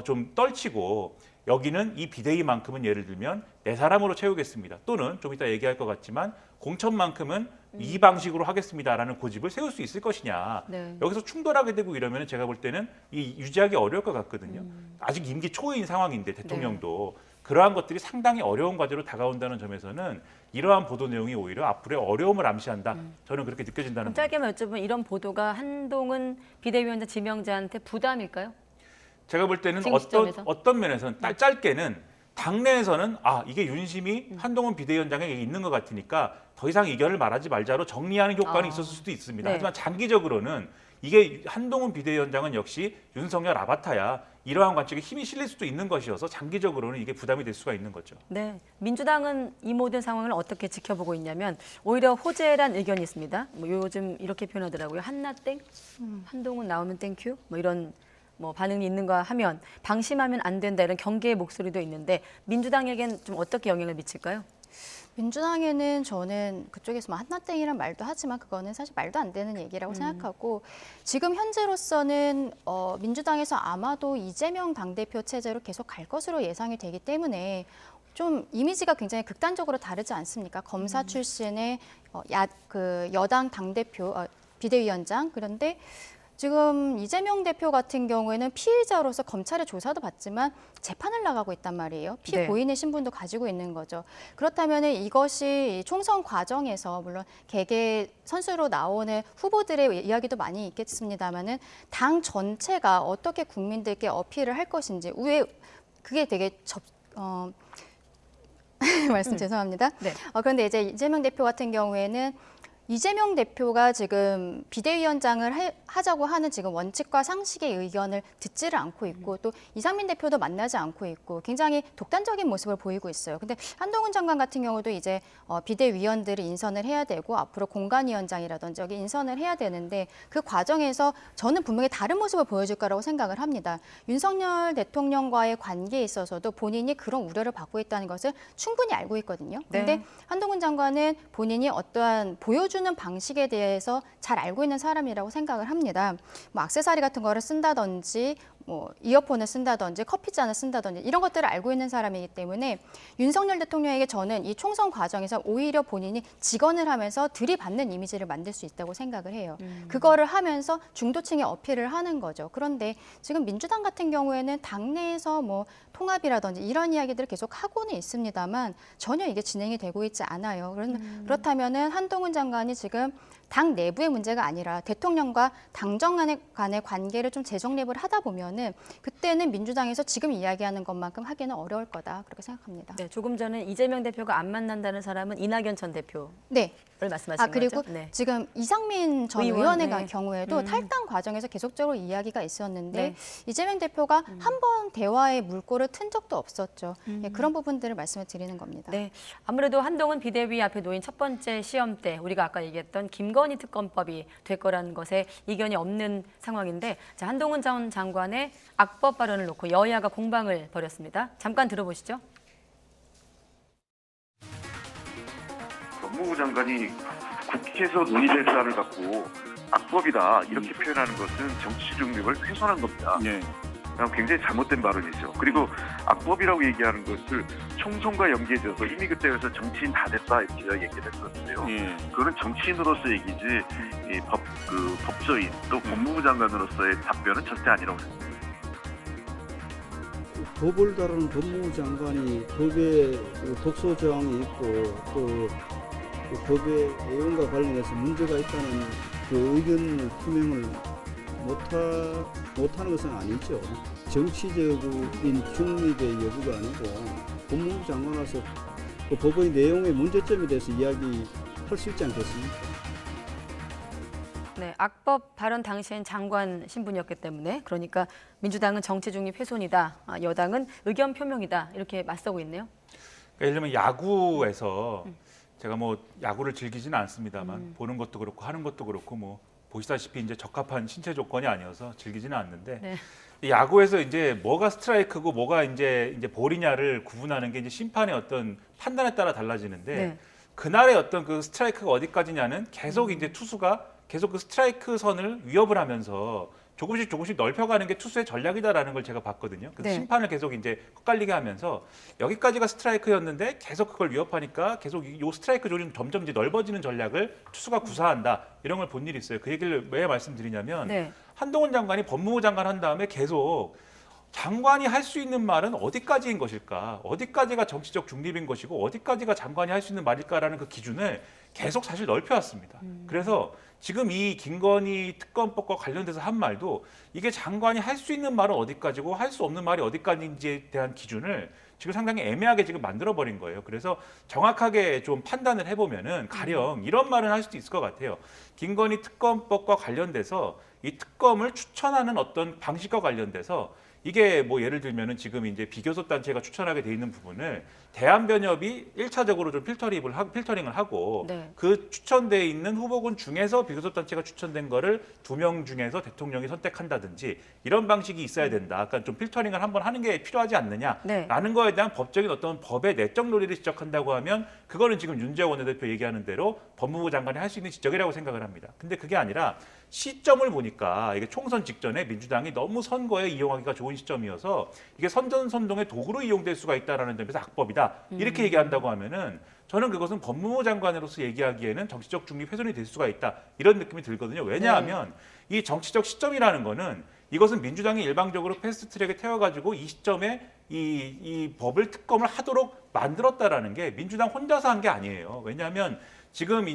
S12: 좀 떨치고 여기는 이 비대위만큼은 예를 들면 내 사람으로 채우겠습니다. 또는 좀 이따 얘기할 것 같지만 공천만큼은 이 방식으로 하겠습니다라는 고집을 세울 수 있을 것이냐.
S1: 네.
S12: 여기서 충돌하게 되고 이러면 제가 볼 때는 유지하기 어려울 것 같거든요. 아직 임기 초인 상황인데 대통령도 그러한 것들이 상당히 어려운 과제로 다가온다는 점에서는 이러한 보도 내용이 오히려 앞으로의 어려움을 암시한다. 저는 그렇게 느껴진다는 겁니다.
S1: 짧게만 여쭤보면 이런 보도가 한동훈 비대위원장 지명자한테 부담일까요?
S12: 제가 볼 때는
S1: 지금 시점에서?
S12: 어떤 면에서는 짧게는 당내에서는 이게 윤심이 한동훈 비대위원장에게 있는 것 같으니까 더 이상 이견을 말하지 말자로 정리하는 효과는 있었을 수도 있습니다.
S1: 네.
S12: 하지만 장기적으로는 이게 한동훈 비대위원장은 역시 윤석열 아바타야. 이러한 관측에 힘이 실릴 수도 있는 것이어서 장기적으로는 이게 부담이 될 수가 있는 거죠.
S1: 네, 민주당은 이 모든 상황을 어떻게 지켜보고 있냐면 오히려 호재란 의견이 있습니다. 뭐 요즘 이렇게 표현하더라고요. 한나 땡, 한동훈 나오면 땡큐, 뭐 이런 뭐 반응이 있는가 하면 방심하면 안 된다 이런 경계의 목소리도 있는데 민주당에겐 좀 어떻게 영향을 미칠까요?
S13: 민주당에는 저는 그쪽에서 뭐 한나땡이란 말도 하지만 그거는 사실 말도 안 되는 얘기라고 생각하고 지금 현재로서는 민주당에서 아마도 이재명 당대표 체제로 계속 갈 것으로 예상이 되기 때문에 좀 이미지가 굉장히 극단적으로 다르지 않습니까? 검사 출신의 여당 당대표 비대위원장 그런데 지금 이재명 대표 같은 경우에는 피의자로서 검찰의 조사도 받지만 재판을 나가고 있단 말이에요. 피고인의 신분도 가지고 있는 거죠. 그렇다면 이것이 총선 과정에서 물론 개개 선수로 나오는 후보들의 이야기도 많이 있겠습니다만은 당 전체가 어떻게 국민들께 어필을 할 것인지 그게 되게 말씀 죄송합니다.
S1: 네.
S13: 그런데 이제 이재명 대표 같은 경우에는 이재명 대표가 지금 비대위원장을 하자고 하는 지금 원칙과 상식의 의견을 듣지를 않고 있고 또 이상민 대표도 만나지 않고 있고 굉장히 독단적인 모습을 보이고 있어요. 근데 한동훈 장관 같은 경우도 이제 비대위원들을 인선을 해야 되고 앞으로 공관위원장이라든지 여기 인선을 해야 되는데 그 과정에서 저는 분명히 다른 모습을 보여줄 거라고 생각을 합니다. 윤석열 대통령과의 관계에 있어서도 본인이 그런 우려를 받고 있다는 것을 충분히 알고 있거든요. 근데 한동훈 장관은 본인이 어떠한 보여주는 방식에 대해서 잘 알고 있는 사람이라고 생각을 합니다. 뭐 액세서리 같은 거를 쓴다든지 뭐 이어폰을 쓴다든지 커피잔을 쓴다든지 이런 것들을 알고 있는 사람이기 때문에 윤석열 대통령에게 저는 이 총선 과정에서 오히려 본인이 직언을 하면서 들이받는 이미지를 만들 수 있다고 생각을 해요. 그거를 하면서 중도층에 어필을 하는 거죠. 그런데 지금 민주당 같은 경우에는 당내에서 뭐 통합이라든지 이런 이야기들을 계속 하고는 있습니다만 전혀 이게 진행이 되고 있지 않아요. 그렇다면은 한동훈 장관이 지금 당 내부의 문제가 아니라 대통령과 당정 간의 관계를 좀 재정립을 하다 보면은 그때는 민주당에서 지금 이야기하는 것만큼 하기는 어려울 거다 그렇게 생각합니다.
S1: 네, 조금 전에 이재명 대표가 안 만난다는 사람은 이낙연 전 대표.
S13: 네.
S1: 말씀하신
S13: 그리고
S1: 거죠? 네.
S13: 지금 이상민 전 의원의
S1: 네.
S13: 경우에도 탈당 과정에서 계속적으로 이야기가 있었는데 이재명 대표가 한 번 대화의 물꼬를 튼 적도 없었죠. 네, 그런 부분들을 말씀을 드리는 겁니다.
S1: 네, 아무래도 한동훈 비대위 앞에 놓인 첫 번째 시험대 우리가 아까 얘기했던 김건희 특검법이 될 거라는 것에 이견이 없는 상황인데 자, 한동훈 전 장관의 악법 발언을 놓고 여야가 공방을 벌였습니다. 잠깐 들어보시죠.
S14: 법무부 장관이 국회에서 논의될 사안을 갖고 악법이다 이렇게 표현하는 것은 정치 중립을 훼손한 겁니다. 굉장히 잘못된 발언이죠. 그리고 악법이라고 얘기하는 것을 총선과 연계해서 이미 그때 그래서 정치인 다 됐다 이렇게 얘기를 했었는데요. 그거는 정치인으로서 얘기지 법조인 또 법무부 장관으로서의 답변은 절대 아니라고 생각합니다.
S10: 법을 다루는 법무부 장관이 법에 독소 조항이 있고 또 법의 내용과 관련해서 문제가 있다는 그 의견 표명을 못하는 것은 아니죠. 정치적인 중립의 여부가 아니고 법무부 장관으로서 그 법의 내용의 문제점에 대해서 이야기할 수 있지 않겠습니까?
S1: 네, 악법 발언 당시엔 장관 신분이었기 때문에 그러니까 민주당은 정치 중립 훼손이다, 여당은 의견 표명이다 이렇게 맞서고 있네요.
S12: 그러니까 예를 들면 야구에서 제가 뭐 야구를 즐기지는 않습니다만 보는 것도 그렇고 하는 것도 그렇고 뭐 보시다시피 이제 적합한 신체 조건이 아니어서 즐기지는 않는데
S1: 네.
S12: 야구에서 이제 뭐가 스트라이크고 뭐가 이제 볼이냐를 구분하는 게 이제 심판의 어떤 판단에 따라 달라지는데
S1: 네.
S12: 그날의 어떤 그 스트라이크가 어디까지냐는 계속 이제 투수가 계속 그 스트라이크 선을 위협을 하면서 조금씩 넓혀가는 게 투수의 전략이다라는 걸 제가 봤거든요. 그래서
S1: 네.
S12: 심판을 계속 이제 헷갈리게 하면서 여기까지가 스트라이크였는데 계속 그걸 위협하니까 계속 이 스트라이크 존이 점점 이제 넓어지는 전략을 투수가 구사한다 이런 걸 본 일이 있어요. 그 얘기를 왜 말씀드리냐면
S1: 네.
S12: 한동훈 장관이 법무부 장관 한 다음에 계속 장관이 할 수 있는 말은 어디까지인 것일까? 어디까지가 정치적 중립인 것이고 어디까지가 장관이 할 수 있는 말일까라는 그 기준을 계속 사실 넓혀왔습니다. 그래서 지금 이 김건희 특검법과 관련돼서 한 말도 이게 장관이 할 수 있는 말은 어디까지고 할 수 없는 말이 어디까지인지에 대한 기준을 지금 상당히 애매하게 지금 만들어버린 거예요. 그래서 정확하게 좀 판단을 해보면은 가령 이런 말은 할 수도 있을 것 같아요. 김건희 특검법과 관련돼서 이 특검을 추천하는 어떤 방식과 관련돼서 이게 뭐 예를 들면은 지금 이제 비교섭 단체가 추천하게 돼 있는 부분을 대한변협이 1차적으로 좀 필터링을 하고
S1: 네.
S12: 그 추천돼 있는 후보군 중에서 비교섭 단체가 추천된 거를 2명 중에서 대통령이 선택한다든지 이런 방식이 있어야 된다. 약간 좀 필터링을 한번 하는 게 필요하지 않느냐라는
S1: 네.
S12: 거에 대한 법적인 어떤 법의 내적 논리를 지적한다고 하면 그거는 지금 윤재호 원내대표 얘기하는 대로 법무부 장관이 할 수 있는 지적이라고 생각을 합니다. 근데 그게 아니라 시점을 보니까 이게 총선 직전에 민주당이 너무 선거에 이용하기가 좋은 시점이어서 이게 선전선동의 도구로 이용될 수가 있다라는 점에서 악법이다. 이렇게 얘기한다고 하면은 저는 그것은 법무부 장관으로서 얘기하기에는 정치적 중립 훼손이 될 수가 있다. 이런 느낌이 들거든요. 왜냐하면 이 정치적 시점이라는 거는 이것은 민주당이 일방적으로 패스트트랙에 태워가지고 이 시점에 이 법을 특검을 하도록 만들었다라는 게 민주당 혼자서 한 게 아니에요. 왜냐하면 지금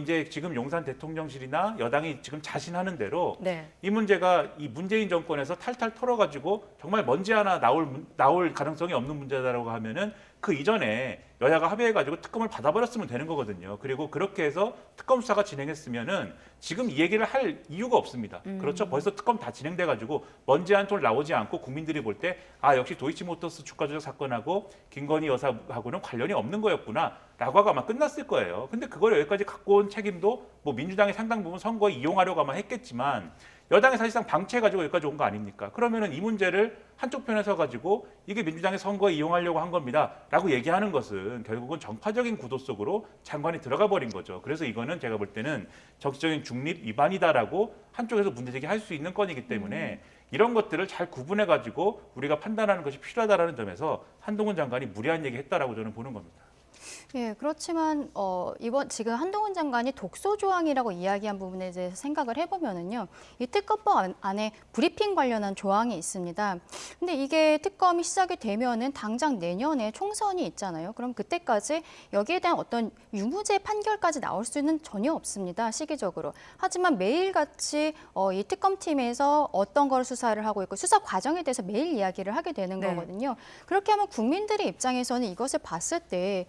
S12: 용산 대통령실이나 여당이 지금 자신하는 대로
S1: 네.
S12: 이 문제가 이 문재인 정권에서 탈탈 털어가지고 정말 먼지 하나 나올 가능성이 없는 문제다라고 하면은 그 이전에 여야가 합의해가지고 특검을 받아버렸으면 되는 거거든요. 그리고 그렇게 해서 특검 수사가 진행했으면은 지금 이 얘기를 할 이유가 없습니다. 그렇죠? 벌써 특검 다 진행돼가지고 먼지 한 톨 나오지 않고 국민들이 볼 때 아 역시 도이치모터스 주가 조작 사건하고 김건희 여사하고는 관련이 없는 거였구나라고 하고 아마 끝났을 거예요. 근데 그걸 여기까지 갖고 온 책임도 뭐 민주당이 상당 부분 선거에 이용하려고 아마 했겠지만 여당이 사실상 방치해가지고 여기까지 온 거 아닙니까? 그러면은 이 문제를 한쪽 편에 서가지고 이게 민주당이 선거에 이용하려고 한 겁니다라고 얘기하는 것은 결국은 정파적인 구도 속으로 장관이 들어가 버린 거죠. 그래서 이거는 제가 볼 때는 정치적인 중립 위반이다라고 한쪽에서 문제제기할 수 있는 건이기 때문에 이런 것들을 잘 구분해가지고 우리가 판단하는 것이 필요하다라는 점에서 한동훈 장관이 무리한 얘기했다라고 저는 보는 겁니다.
S13: 예, 그렇지만 지금 한동훈 장관이 독소 조항이라고 이야기한 부분에 대해서 생각을 해보면은요, 이 특검법 안에 브리핑 관련한 조항이 있습니다. 근데 이게 특검이 시작이 되면은 당장 내년에 총선이 있잖아요. 그럼 그때까지 여기에 대한 어떤 유무죄 판결까지 나올 수는 전혀 없습니다, 시기적으로. 하지만 매일같이 이 특검팀에서 어떤 걸 수사를 하고 있고 수사 과정에 대해서 매일 이야기를 하게 되는
S1: 네.
S13: 거거든요. 그렇게 하면 국민들의 입장에서는 이것을 봤을 때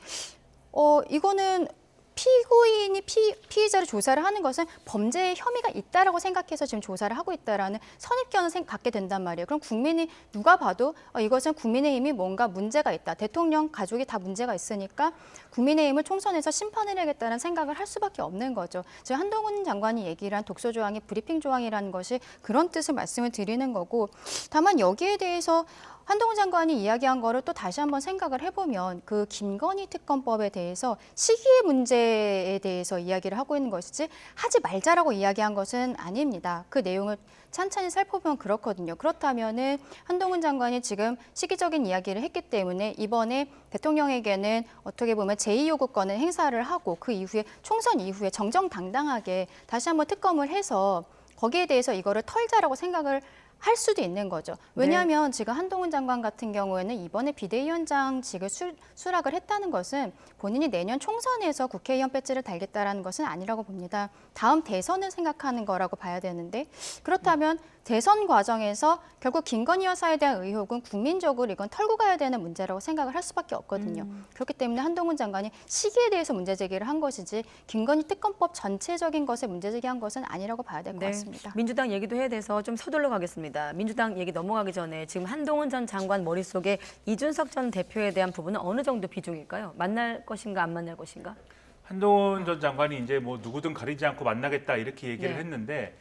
S13: 이거는 피고인이 피의자를 조사를 하는 것은 범죄의 혐의가 있다라고 생각해서 지금 조사를 하고 있다라는 선입견을 갖게 된단 말이에요. 그럼 국민이 누가 봐도 이것은 국민의힘이 뭔가 문제가 있다. 대통령 가족이 다 문제가 있으니까 국민의힘을 총선에서 심판을 해야겠다는 생각을 할 수밖에 없는 거죠. 지금 한동훈 장관이 얘기를 한 독소 조항이 브리핑 조항이라는 것이 그런 뜻을 말씀을 드리는 거고, 다만 여기에 대해서 한동훈 장관이 이야기한 거를 또 다시 한번 생각을 해보면 그 김건희 특검법에 대해서 시기의 문제에 대해서 이야기를 하고 있는 것이지 하지 말자라고 이야기한 것은 아닙니다. 그 내용을 찬찬히 살펴보면 그렇거든요. 그렇다면은 한동훈 장관이 지금 시기적인 이야기를 했기 때문에 이번에 대통령에게는 어떻게 보면 제2요구권을 행사를 하고 그 이후에 총선 이후에 정정당당하게 다시 한번 특검을 해서 거기에 대해서 이거를 털자라고 생각을 할 수도 있는 거죠. 왜냐하면 지금 한동훈 장관 같은 경우에는 이번에 비대위원장직을 수락을 했다는 것은 본인이 내년 총선에서 국회의원 배지를 달겠다라는 것은 아니라고 봅니다. 다음 대선을 생각하는 거라고 봐야 되는데 그렇다면 대선 과정에서 결국 김건희 여사에 대한 의혹은 국민적으로 이건 털고 가야 되는 문제라고 생각을 할 수밖에 없거든요. 그렇기 때문에 한동훈 장관이 시기에 대해서 문제 제기를 한 것이지 김건희 특검법 전체적인 것에 문제 제기한 것은 아니라고 봐야 될 것 같습니다.
S1: 민주당 얘기도 해야 돼서 좀 서둘러 가겠습니다. 민주당 얘기 넘어가기 전에 지금 한동훈 전 장관 머릿속에 이준석 전 대표에 대한 부분은 어느 정도 비중일까요? 만날 것인가 안 만날 것인가?
S12: 한동훈 전 장관이 이제 뭐 누구든 가리지 않고 만나겠다 이렇게 얘기를 했는데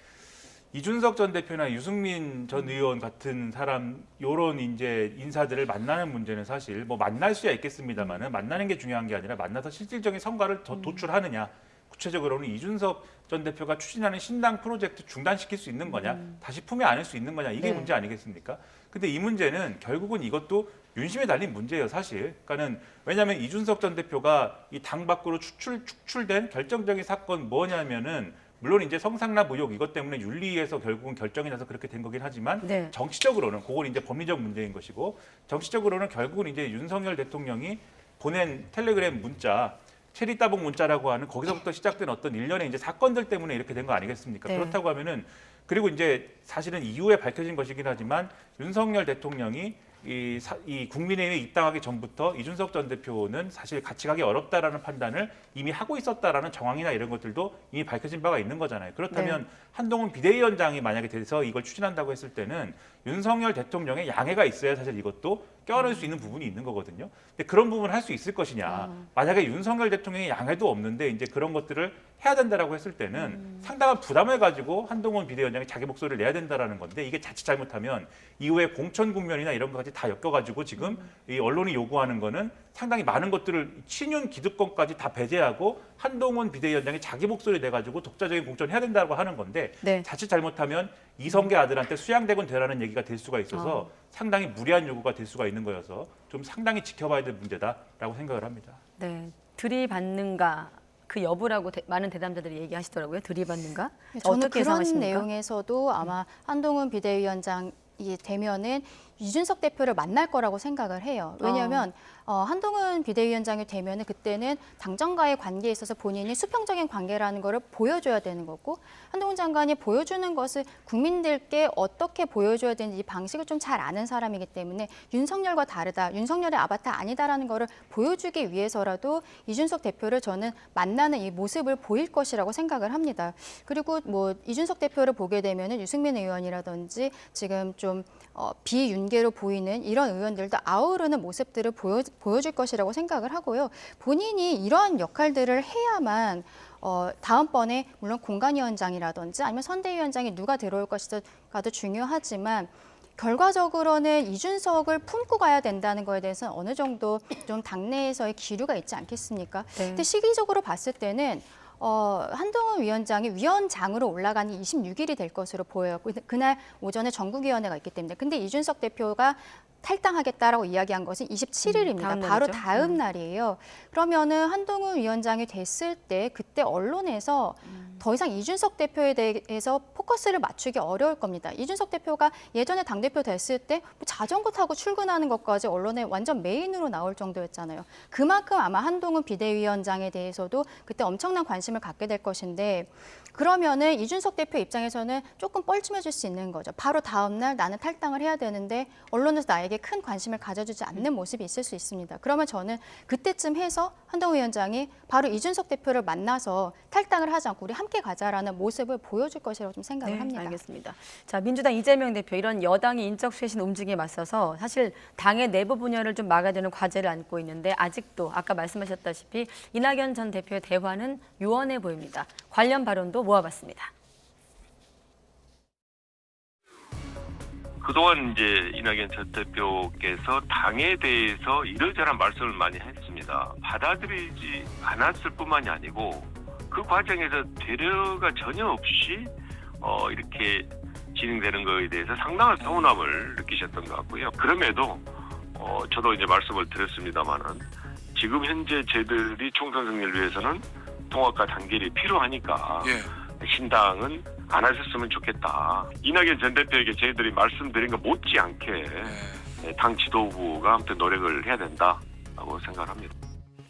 S12: 이준석 전 대표나 유승민 전 의원 같은 사람 요런 이제 인사들을 만나는 문제는 사실 뭐 만날 수야 있겠습니다만은 만나는 게 중요한 게 아니라 만나서 실질적인 성과를 더 도출하느냐. 구체적으로는 이준석 전 대표가 추진하는 신당 프로젝트 중단시킬 수 있는 거냐, 다시 품에 안을 수 있는 거냐, 이게 문제 아니겠습니까? 근데 이 문제는 결국은 이것도 윤심에 달린 문제예요, 사실. 그러니까는 왜냐하면 이준석 전 대표가 이 당 밖으로 축출된 결정적인 사건 뭐냐면은 물론 이제 성상납 의혹 이것 때문에 윤리위에서 결국은 결정이 나서 그렇게 된 거긴 하지만 정치적으로는 그건 이제 법리적 문제인 것이고 정치적으로는 결국은 이제 윤석열 대통령이 보낸 텔레그램 문자 체리 따봉 문자라고 하는 거기서부터 시작된 어떤 일련의 이제 사건들 때문에 이렇게 된 거 아니겠습니까? 그렇다고 하면은 그리고 이제 사실은 이후에 밝혀진 것이긴 하지만 윤석열 대통령이 이 국민의힘에 입당하기 전부터 이준석 전 대표는 사실 같이 가기 어렵다라는 판단을 이미 하고 있었다라는 정황이나 이런 것들도 이미 밝혀진 바가 있는 거잖아요. 그렇다면 한동훈 비대위원장이 만약에 돼서 이걸 추진한다고 했을 때는 윤석열 대통령의 양해가 있어야 사실 이것도 껴안을 수 있는 부분이 있는 거거든요. 근데 그런 부분을 할 수 있을 것이냐. 만약에 윤석열 대통령의 양해도 없는데 이제 그런 것들을 해야 된다라고 했을 때는 상당한 부담을 가지고 한동훈 비대위원장이 자기 목소리를 내야 된다라는 건데 이게 자칫 잘못하면 이후에 공천 국면이나 이런 것까지 다 엮여가지고 지금 이 언론이 요구하는 거는 상당히 많은 것들을 친윤 기득권까지 다 배제하고 한동훈 비대위원장이 자기 목소리 내가지고 독자적인 공천을 해야 된다고 하는 건데 자칫 잘못하면 이성계 아들한테 수양대군 되라는 얘기가 될 수가 있어서 상당히 무리한 요구가 될 수가 있는 거여서 좀 상당히 지켜봐야 될 문제다라고 생각을 합니다.
S1: 네, 들이받는가 그 여부라고 많은 대담자들이 얘기하시더라고요. 들이받는가?
S13: 저는
S1: 어떻게
S13: 그런
S1: 예상하십니까?
S13: 내용에서도 아마 한동훈 비대위원장이 되면은 이준석 대표를 만날 거라고 생각을 해요. 왜냐하면 한동훈 비대위원장이 되면은 그때는 당정과의 관계에 있어서 본인이 수평적인 관계라는 거를 보여줘야 되는 거고 한동훈 장관이 보여주는 것을 국민들께 어떻게 보여줘야 되는지 이 방식을 좀 잘 아는 사람이기 때문에 윤석열과 다르다, 윤석열의 아바타 아니다라는 거를 보여주기 위해서라도 이준석 대표를 저는 만나는 이 모습을 보일 것이라고 생각을 합니다. 그리고 뭐 이준석 대표를 보게 되면은 유승민 의원이라든지 지금 좀 비윤계로 보이는 이런 의원들도 아우르는 모습들을 보여줄 것이라고 생각을 하고요. 본인이 이러한 역할들을 해야만 다음번에 물론 공관위원장이라든지 아니면 선대위원장이 누가 들어올 것인가도 중요하지만 결과적으로는 이준석을 품고 가야 된다는 거에 대해서는 어느 정도 좀 당내에서의 기류가 있지 않겠습니까? 근데 시기적으로 봤을 때는 한동훈 위원장이 위원장으로 올라가는 26일이 될 것으로 보여요. 그날 오전에 전국위원회가 있기 때문에. 근데 이준석 대표가 탈당하겠다라고 이야기한 것은 27일입니다. 바로 다음 날이에요. 그러면은 한동훈 위원장이 됐을 때 그때 언론에서 더 이상 이준석 대표에 대해서 포커스를 맞추기 어려울 겁니다. 이준석 대표가 예전에 당대표 됐을 때 자전거 타고 출근하는 것까지 언론에 완전 메인으로 나올 정도였잖아요. 그만큼 아마 한동훈 비대위원장에 대해서도 그때 엄청난 관심을 갖게 될 것인데 그러면은 이준석 대표 입장에서는 조금 뻘쭘해질 수 있는 거죠. 바로 다음 날 나는 탈당을 해야 되는데 언론에서 나에게 큰 관심을 가져주지 않는 모습이 있을 수 있습니다. 그러면 저는 그때쯤 해서 한동훈 위원장이 바로 이준석 대표를 만나서 탈당을 하지 않고 우리 함께 가자라는 모습을 보여줄 것이라고 좀 생각을 합니다.
S1: 알겠습니다. 자, 민주당 이재명 대표 이런 여당의 인적 쇄신 움직임에 맞서서 사실 당의 내부 분열을 좀 막아야 되는 과제를 안고 있는데 아직도 아까 말씀하셨다시피 이낙연 전 대표의 대화는 요원해 보입니다. 관련 발언도 모아봤습니다.
S15: 그동안 이제 이낙연 전 대표께서 당에 대해서 이런저런 말씀을 많이 했습니다. 받아들이지 않았을 뿐만이 아니고 그 과정에서 배려가 전혀 없이 이렇게 진행되는 것에 대해서 상당한 서운함을 느끼셨던 것 같고요. 그럼에도 저도 이제 말씀을 드렸습니다마는 지금 현재 저희들이 총선 승리를 위해서는 통합과 단결이 필요하니까 신당은 안 하셨으면 좋겠다. 이낙연 전 대표에게 저희들이 말씀드린 거 못지않게 당 지도부가 아무튼 노력을 해야 된다고 생각합니다.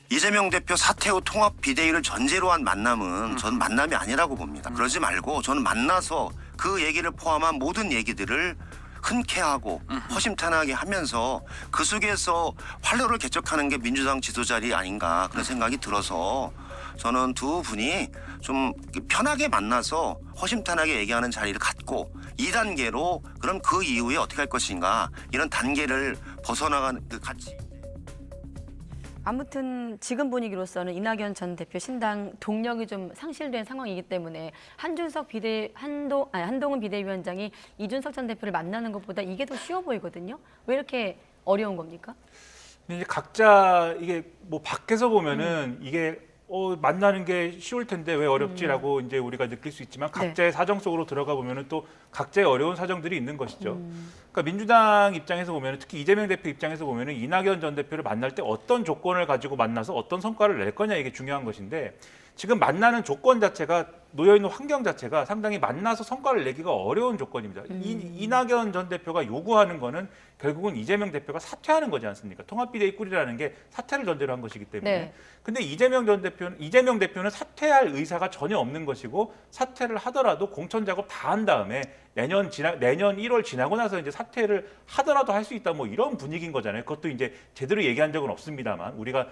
S16: 이재명 대표 사퇴 후 통합 비대위를 전제로 한 만남은 저는 만남이 아니라고 봅니다. 그러지 말고 저는 만나서 그 얘기를 포함한 모든 얘기들을 흔쾌하고 허심탄회하게 하면서 그 속에서 활로를 개척하는 게 민주당 지도자리 아닌가 그런 생각이 들어서 저는 두 분이 좀 편하게 만나서 허심탄회하게 얘기하는 자리를 갖고 2단계로 그럼 그 이후에 어떻게 할 것인가 이런 단계를 벗어나가는 그 같이
S1: 아무튼 지금 분위기로서는 이낙연 전 대표 신당 동력이 좀 상실된 상황이기 때문에 한동훈 비대위원장이 이준석 전 대표를 만나는 것보다 이게 더 쉬워 보이거든요. 왜 이렇게 어려운 겁니까?
S12: 이제 각자 이게 뭐 밖에서 보면은 이게 만나는 게 쉬울 텐데 왜 어렵지라고 이제 우리가 느낄 수 있지만 각자의 사정 속으로 들어가 보면은 또 각자의 어려운 사정들이 있는 것이죠. 그러니까 민주당 입장에서 보면은 특히 이재명 대표 입장에서 보면은 이낙연 전 대표를 만날 때 어떤 조건을 가지고 만나서 어떤 성과를 낼 거냐 이게 중요한 것인데 지금 만나는 조건 자체가 놓여 있는 환경 자체가 상당히 만나서 성과를 내기가 어려운 조건입니다. 이낙연 전 대표가 요구하는 거는 결국은 이재명 대표가 사퇴하는 거지 않습니까? 통합비대위 꾸리라는 게 사퇴를 전제로 한 것이기 때문에. 근데 이재명 대표는 사퇴할 의사가 전혀 없는 것이고 사퇴를 하더라도 공천 작업 다 한 다음에 내년 1월 지나고 나서 이제 사퇴를 하더라도 할 수 있다 뭐 이런 분위기인 거잖아요. 그것도 이제 제대로 얘기한 적은 없습니다만 우리가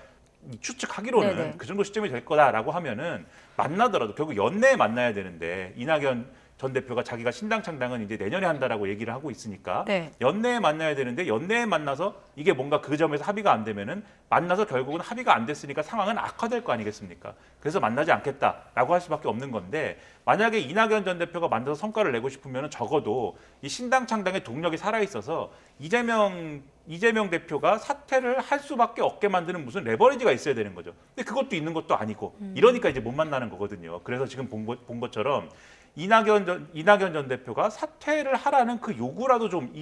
S12: 추측하기로는 그 정도 시점이 될 거다라고 하면은 만나더라도 결국 연내에 만나야 되는데 이낙연 전 대표가 자기가 신당 창당은 이제 내년에 한다라고 얘기를 하고 있으니까 연내에 만나야 되는데 연내에 만나서 이게 뭔가 그 점에서 합의가 안 되면은 만나서 결국은 합의가 안 됐으니까 상황은 악화될 거 아니겠습니까? 그래서 만나지 않겠다라고 할 수밖에 없는 건데 만약에 이낙연 전 대표가 만나서 성과를 내고 싶으면 적어도 이 신당 창당의 동력이 살아 있어서 이재명 대표가 사퇴를 할 수밖에 없게 만드는 무슨 레버리지가 있어야 되는 거죠. 근데 그것도 있는 것도 아니고 이러니까 이제 못 만나는 거거든요. 그래서 지금 본 것처럼 이낙연 전 대표가 사퇴를 하라는 그 요구라도 좀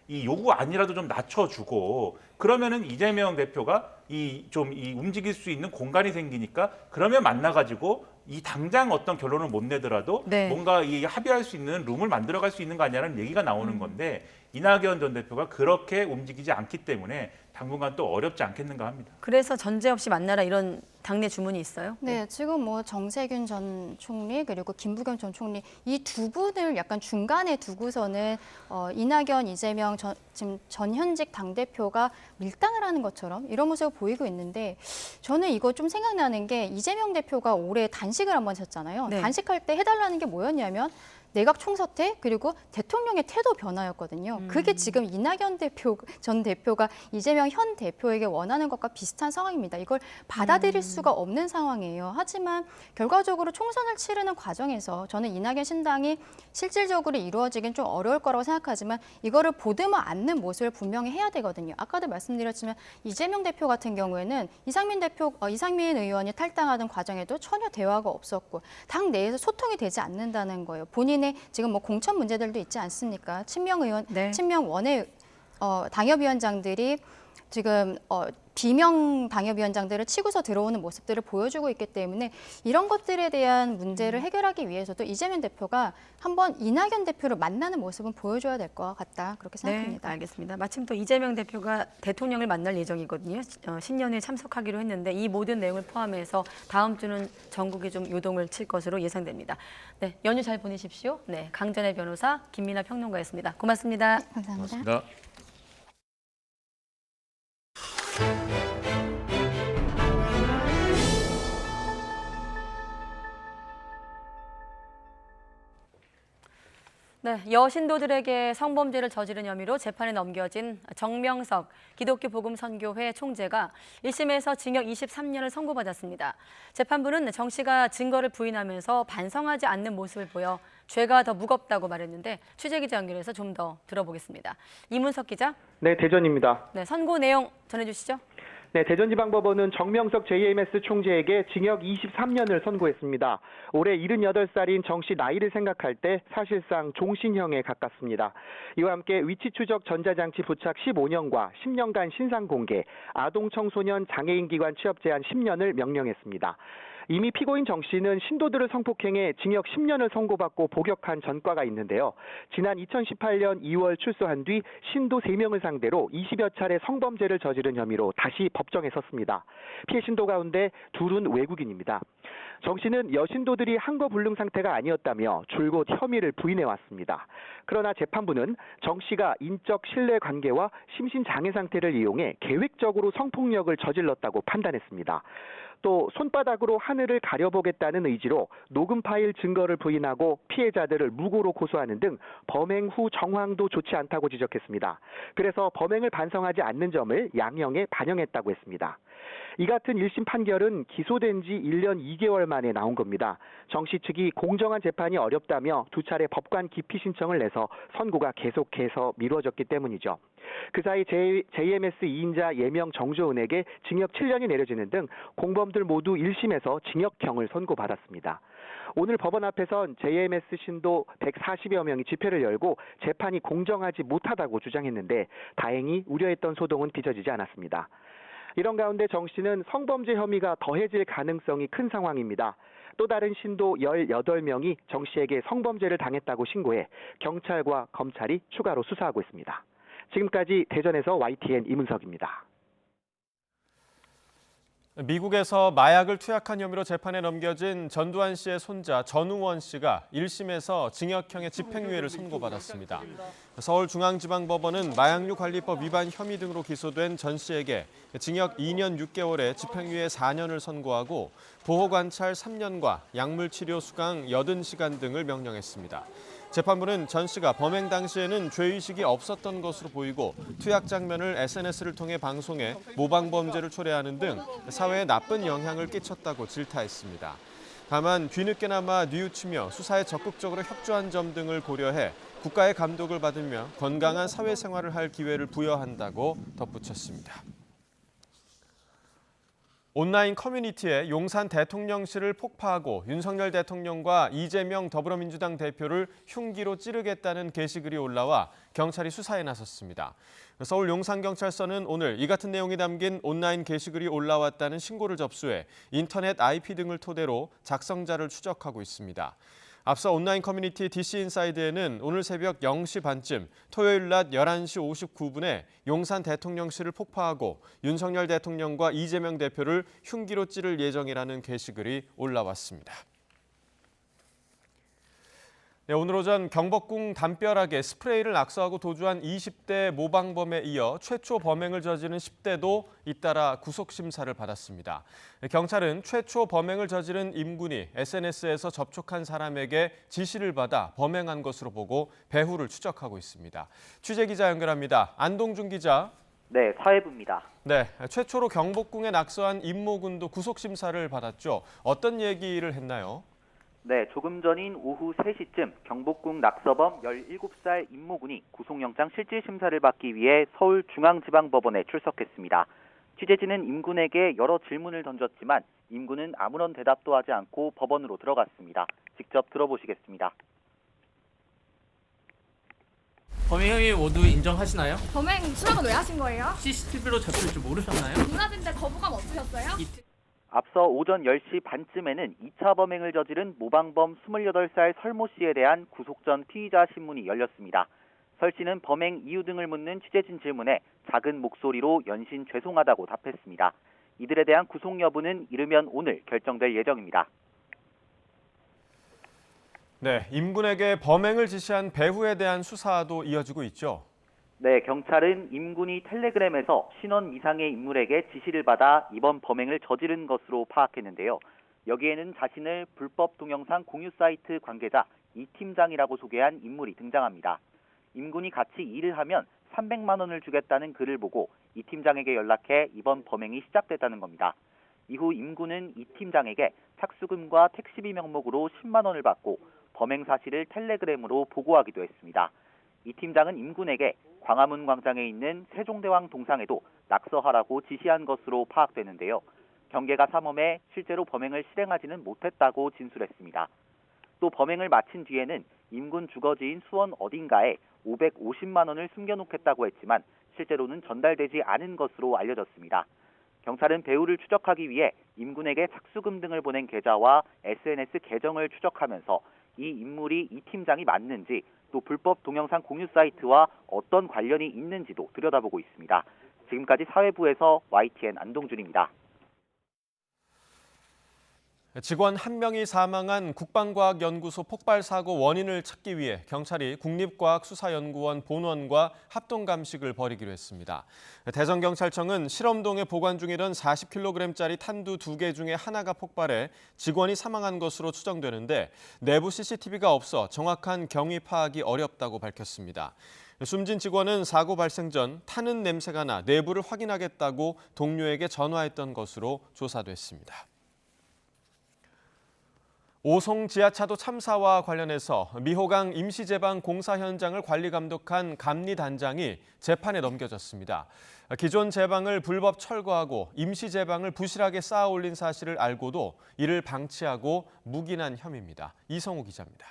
S12: 이 요구 아니라도 좀 낮춰주고 그러면은 이재명 대표가 이 움직일 수 있는 공간이 생기니까 그러면 만나가지고 이 당장 어떤 결론을 못 내더라도 뭔가 이 합의할 수 있는 룸을 만들어갈 수 있는 거 아니냐는 얘기가 나오는 건데 이낙연 전 대표가 그렇게 움직이지 않기 때문에 당분간 또 어렵지 않겠는가 합니다.
S1: 그래서 전제 없이 만나라 이런 당내 주문이 있어요?
S13: 네, 지금 뭐 정세균 전 총리 그리고 김부겸 전 총리 이 두 분을 약간 중간에 두고서는 이낙연, 이재명 지금 전현직 당대표가 밀당을 하는 것처럼 이런 모습을 보이고 있는데 저는 이거 좀 생각나는 게 이재명 대표가 올해 단식을 한번 쳤잖아요. 단식할 때 해달라는 게 뭐였냐면 내각 총사퇴 그리고 대통령의 태도 변화였거든요. 그게 지금 이낙연 전 대표가 이재명 현 대표에게 원하는 것과 비슷한 상황입니다. 이걸 받아들일 수가 없는 상황이에요. 하지만 결과적으로 총선을 치르는 과정에서 저는 이낙연 신당이 실질적으로 이루어지긴 좀 어려울 거라고 생각하지만 이거를 보듬어 안는 모습을 분명히 해야 되거든요. 아까도 말씀드렸지만 이재명 대표 같은 경우에는 이상민 의원이 탈당하던 과정에도 전혀 대화가 없었고 당 내에서 소통이 되지 않는다는 거예요. 본인의 지금 뭐 공천 문제들도 있지 않습니까? 친명 원외 당협위원장들이 지금 비명 당협위원장들을 치고서 들어오는 모습들을 보여주고 있기 때문에 이런 것들에 대한 문제를 해결하기 위해서도 이재명 대표가 한번 이낙연 대표를 만나는 모습은 보여줘야 될 것 같다 그렇게 생각합니다.
S1: 네, 알겠습니다. 마침 또 이재명 대표가 대통령을 만날 예정이거든요. 신년회에 참석하기로 했는데 이 모든 내용을 포함해서 다음 주는 전국에 좀 요동을 칠 것으로 예상됩니다. 네, 연휴 잘 보내십시오. 네, 강전의 변호사 김민아 평론가였습니다. 고맙습니다.
S13: 네, 감사합니다.
S12: 고맙습니다.
S1: 네, 여신도들에게 성범죄를 저지른 혐의로 재판에 넘겨진 정명석 기독교 복음선교회 총재가 1심에서 징역 23년을 선고받았습니다. 재판부는 정 씨가 증거를 부인하면서 반성하지 않는 모습을 보여 죄가 더 무겁다고 말했는데 취재기자 연결해서 좀 더 들어보겠습니다. 이문석 기자.
S17: 네, 대전입니다.
S1: 네, 선고 내용 전해주시죠.
S17: 네, 대전지방법원은 정명석 JMS 총재에게 징역 23년을 선고했습니다. 올해 78살인 정 씨 나이를 생각할 때 사실상 종신형에 가깝습니다. 이와 함께 위치 추적 전자장치 부착 15년과 10년간 신상 공개, 아동 청소년 장애인 기관 취업 제한 10년을 명령했습니다. 이미 피고인 정 씨는 신도들을 성폭행해 징역 10년을 선고받고 복역한 전과가 있는데요. 지난 2018년 2월 출소한 뒤 신도 3명을 상대로 20여 차례 성범죄를 저지른 혐의로 다시 법정에 섰습니다. 피해 신도 가운데 둘은 외국인입니다. 정 씨는 여신도들이 한거불능 상태가 아니었다며 줄곧 혐의를 부인해왔습니다. 그러나 재판부는 정 씨가 인적 신뢰 관계와 심신장애 상태를 이용해 계획적으로 성폭력을 저질렀다고 판단했습니다. 또 손바닥으로 하늘을 가려보겠다는 의지로 녹음 파일 증거를 부인하고 피해자들을 무고로 고소하는 등 범행 후 정황도 좋지 않다고 지적했습니다. 그래서 범행을 반성하지 않는 점을 양형에 반영했다고 했습니다. 이 같은 1심 판결은 기소된 지 1년 2개월 만에 나온 겁니다. 정 씨 측이 공정한 재판이 어렵다며 2차례 법관 기피 신청을 내서 선고가 계속해서 미뤄졌기 때문이죠. 그 사이 JMS 2인자 예명 정조은에게 징역 7년이 내려지는 등 공범들 모두 1심에서 징역형을 선고받았습니다. 오늘 법원 앞에선 JMS 신도 140여 명이 집회를 열고 재판이 공정하지 못하다고 주장했는데 다행히 우려했던 소동은 빚어지지 않았습니다. 이런 가운데 정 씨는 성범죄 혐의가 더해질 가능성이 큰 상황입니다. 또 다른 신도 18명이 정 씨에게 성범죄를 당했다고 신고해 경찰과 검찰이 추가로 수사하고 있습니다. 지금까지 대전에서 YTN 이문석입니다.
S2: 미국에서 마약을 투약한 혐의로 재판에 넘겨진 전두환 씨의 손자 전우원 씨가 1심에서 징역형의 집행유예를 선고받았습니다. 서울중앙지방법원은 마약류관리법 위반 혐의 등으로 기소된 전 씨에게 징역 2년 6개월에 집행유예 4년을 선고하고 보호관찰 3년과 약물치료 수강 80시간 등을 명령했습니다. 재판부는 전 씨가 범행 당시에는 죄의식이 없었던 것으로 보이고 투약 장면을 SNS를 통해 방송해 모방범죄를 초래하는 등 사회에 나쁜 영향을 끼쳤다고 질타했습니다. 다만 뒤늦게나마 뉘우치며 수사에 적극적으로 협조한 점 등을 고려해 국가의 감독을 받으며 건강한 사회생활을 할 기회를 부여한다고 덧붙였습니다. 온라인 커뮤니티에 용산 대통령실을 폭파하고 윤석열 대통령과 이재명 더불어민주당 대표를 흉기로 찌르겠다는 게시글이 올라와 경찰이 수사에 나섰습니다. 서울 용산경찰서는 오늘 이 같은 내용이 담긴 온라인 게시글이 올라왔다는 신고를 접수해 인터넷 IP 등을 토대로 작성자를 추적하고 있습니다. 앞서 온라인 커뮤니티 DC인사이드에는 오늘 새벽 0시 반쯤 토요일 낮 11시 59분에 용산 대통령실을 폭파하고 윤석열 대통령과 이재명 대표를 흉기로 찌를 예정이라는 게시글이 올라왔습니다. 네, 오늘 오전 경복궁 담벼락에 스프레이를 낙서하고 도주한 20대 모방범에 이어 최초 범행을 저지른 10대도 잇따라 구속심사를 받았습니다. 경찰은 최초 범행을 저지른 임군이 SNS에서 접촉한 사람에게 지시를 받아 범행한 것으로 보고 배후를 추적하고 있습니다. 취재기자 연결합니다. 안동준 기자.
S18: 네, 사회부입니다.
S2: 네, 최초로 경복궁에 낙서한 임모군도 구속심사를 받았죠. 어떤 얘기를 했나요?
S18: 네, 조금 전인 오후 3시쯤 경복궁 낙서범 17살 임모군이 구속영장 실질심사를 받기 위해 서울중앙지방법원에 출석했습니다. 취재진은 임군에게 여러 질문을 던졌지만 임군은 아무런 대답도 하지 않고 법원으로 들어갔습니다. 직접 들어보시겠습니다.
S19: 범행 혐의 모두 인정하시나요?
S20: 범행 수락은 왜 하신 거예요?
S19: CCTV로 잡힐 줄 모르셨나요?
S20: 누나인데 거부감 없으셨어요?
S18: 앞서 오전 10시 반쯤에는 2차 범행을 저지른 모방범 28살 설모 씨에 대한 구속 전 피의자 신문이 열렸습니다. 설 씨는 범행 이유 등을 묻는 취재진 질문에 작은 목소리로 연신 죄송하다고 답했습니다. 이들에 대한 구속 여부는 이르면 오늘 결정될 예정입니다.
S2: 네, 임군에게 범행을 지시한 배후에 대한 수사도 이어지고 있죠.
S18: 네, 경찰은 임군이 텔레그램에서 신원 미상의 인물에게 지시를 받아 이번 범행을 저지른 것으로 파악했는데요. 여기에는 자신을 불법 동영상 공유 사이트 관계자 이 팀장이라고 소개한 인물이 등장합니다. 임군이 같이 일을 하면 300만 원을 주겠다는 글을 보고 이 팀장에게 연락해 이번 범행이 시작됐다는 겁니다. 이후 임군은 이 팀장에게 착수금과 택시비 명목으로 10만 원을 받고 범행 사실을 텔레그램으로 보고하기도 했습니다. 이 팀장은 임군에게 광화문 광장에 있는 세종대왕 동상에도 낙서하라고 지시한 것으로 파악되는데요. 경계가 삼엄해 실제로 범행을 실행하지는 못했다고 진술했습니다. 또 범행을 마친 뒤에는 임군 주거지인 수원 어딘가에 550만 원을 숨겨놓겠다고 했지만 실제로는 전달되지 않은 것으로 알려졌습니다. 경찰은 배후를 추적하기 위해 임군에게 착수금 등을 보낸 계좌와 SNS 계정을 추적하면서 이 인물이 이 팀장이 맞는지 또 불법 동영상 공유 사이트와 어떤 관련이 있는지도 들여다보고 있습니다. 지금까지 사회부에서 YTN 안동준입니다.
S2: 직원 1명이 사망한 국방과학연구소 폭발 사고 원인을 찾기 위해 경찰이 국립과학수사연구원 본원과 합동감식을 벌이기로 했습니다. 대전경찰청은 실험동에 보관 중이던 40kg짜리 탄두 2개 중에 하나가 폭발해 직원이 사망한 것으로 추정되는데 내부 CCTV가 없어 정확한 경위 파악이 어렵다고 밝혔습니다. 숨진 직원은 사고 발생 전 타는 냄새가 나 내부를 확인하겠다고 동료에게 전화했던 것으로 조사됐습니다. 오송 지하차도 참사와 관련해서 미호강 임시제방 공사 현장을 관리 감독한 감리단장이 재판에 넘겨졌습니다. 기존 제방을 불법 철거하고 임시제방을 부실하게 쌓아 올린 사실을 알고도 이를 방치하고 묵인한 혐의입니다. 이성우 기자입니다.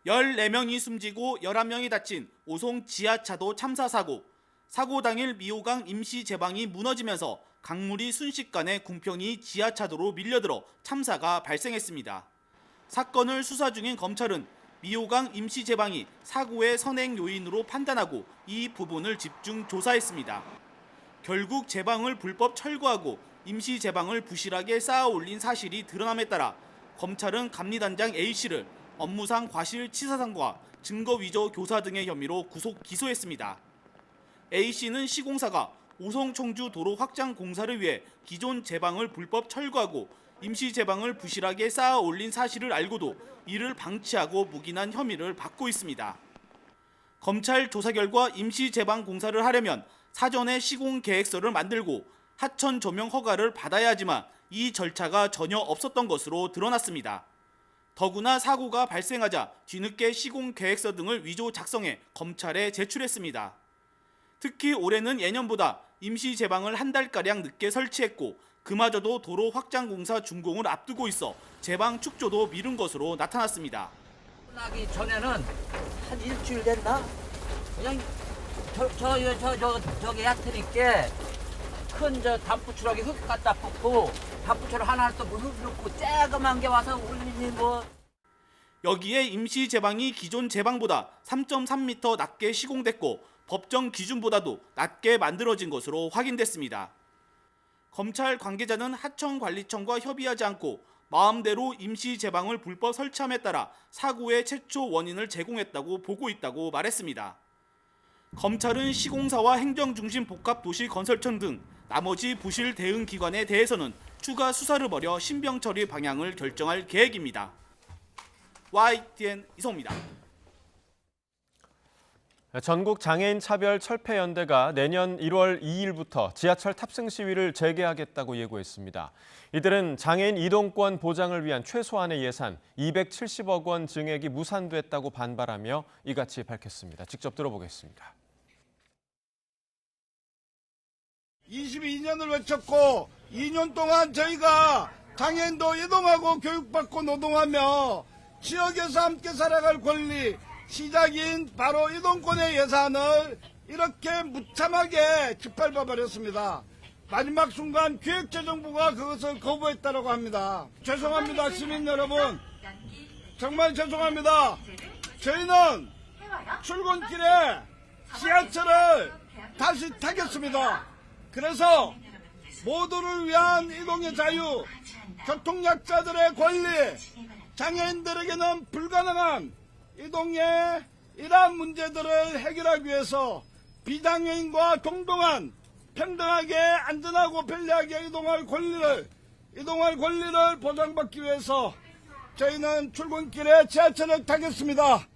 S21: 14명이 숨지고 11명이 다친 오송 지하차도 참사 사고. 사고 당일 미호강 임시제방이 무너지면서 강물이 순식간에 궁평이 지하차도로 밀려들어 참사가 발생했습니다. 사건을 수사 중인 검찰은 미호강 임시제방이 사고의 선행 요인으로 판단하고 이 부분을 집중 조사했습니다. 결국 제방을 불법 철거하고 임시제방을 부실하게 쌓아 올린 사실이 드러남에 따라 검찰은 감리단장 A씨를 업무상 과실치사상과 증거위조 교사 등의 혐의로 구속 기소했습니다. A씨는 시공사가 오송 청주 도로 확장 공사를 위해 기존 제방을 불법 철거하고 임시 제방을 부실하게 쌓아 올린 사실을 알고도 이를 방치하고 묵인한 혐의를 받고 있습니다. 검찰 조사 결과 임시 제방 공사를 하려면 사전에 시공 계획서를 만들고 하천 조명 허가를 받아야 하지만 이 절차가 전혀 없었던 것으로 드러났습니다. 더구나 사고가 발생하자 뒤늦게 시공 계획서 등을 위조 작성해 검찰에 제출했습니다. 특히 올해는 예년보다 임시 제방을 한 달가량 늦게 설치했고 그마저도 도로 확장 공사 준공을 앞두고 있어 제방 축조도 미룬 것으로 나타났습니다.
S22: 끝나기 전에는 한 일주일 됐나? 그냥 저기 얕으니까 큰 단프 트럭에 흙 갖다 붓고 단프 트럭 하나 또 흙 넣고 쬐그만 게 와서 올리니 뭐.
S21: 여기에 임시 제방이 기존 제방보다 3.3m 낮게 시공됐고 법정 기준보다도 낮게 만들어진 것으로 확인됐습니다. 검찰 관계자는 하천관리청과 협의하지 않고 마음대로 임시 제방을 불법 설치함에 따라 사고의 최초 원인을 제공했다고 보고 있다고 말했습니다. 검찰은 시공사와 행정중심 복합도시건설청 등 나머지 부실 대응 기관에 대해서는 추가 수사를 벌여 신병 처리 방향을 결정할 계획입니다. YTN 이성우입니다.
S2: 전국 장애인 차별 철폐연대가 내년 1월 2일부터 지하철 탑승 시위를 재개하겠다고 예고했습니다. 이들은 장애인 이동권 보장을 위한 최소한의 예산 270억 원 증액이 무산됐다고 반발하며 이같이 밝혔습니다. 직접 들어보겠습니다.
S23: 22년을 외쳤고 2년 동안 저희가 장애인도 이동하고 교육받고 노동하며 지역에서 함께 살아갈 권리, 시작인 바로 이동권의 예산을 이렇게 무참하게 짓밟아 버렸습니다. 마지막 순간 기획재정부가 그것을 거부했다고 합니다. 죄송합니다, 시민 여러분. 정말 죄송합니다. 저희는 출근길에 지하철을 다시 타겠습니다. 그래서 모두를 위한 이동의 자유, 교통약자들의 권리, 장애인들에게는 불가능한 이동의 이러한 문제들을 해결하기 위해서 비장애인과 동등한 평등하게 안전하고 편리하게 이동할 권리를 보장받기 위해서 저희는 출근길에 지하철을 타겠습니다.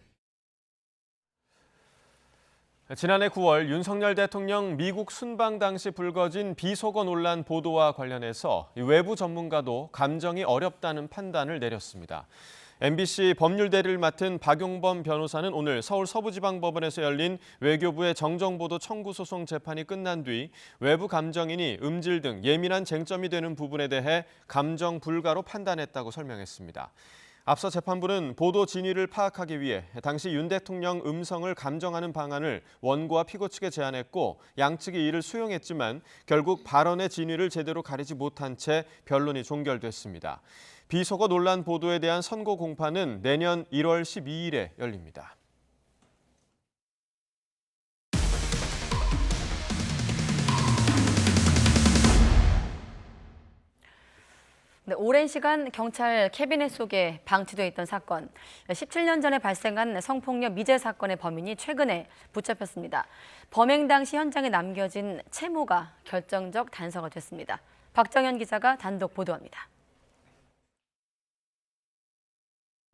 S2: 지난해 9월 윤석열 대통령 미국 순방 당시 불거진 비속어 논란 보도와 관련해서 외부 전문가도 감정이 어렵다는 판단을 내렸습니다. MBC 법률대리를 맡은 박용범 변호사는 오늘 서울 서부지방법원에서 열린 외교부의 정정보도 청구 소송 재판이 끝난 뒤 외부 감정인이 음질 등 예민한 쟁점이 되는 부분에 대해 감정 불가로 판단했다고 설명했습니다. 앞서 재판부는 보도 진위를 파악하기 위해 당시 윤 대통령 음성을 감정하는 방안을 원고와 피고 측에 제안했고 양측이 이를 수용했지만 결국 발언의 진위를 제대로 가리지 못한 채 변론이 종결됐습니다. 비속어 논란 보도에 대한 선고 공판은 내년 1월 12일에 열립니다.
S1: 네, 오랜 시간 경찰 캐비넷 속에 방치돼 있던 사건. 17년 전에 발생한 성폭력 미제 사건의 범인이 최근에 붙잡혔습니다. 범행 당시 현장에 남겨진 채모가 결정적 단서가 됐습니다. 박정현 기자가 단독 보도합니다.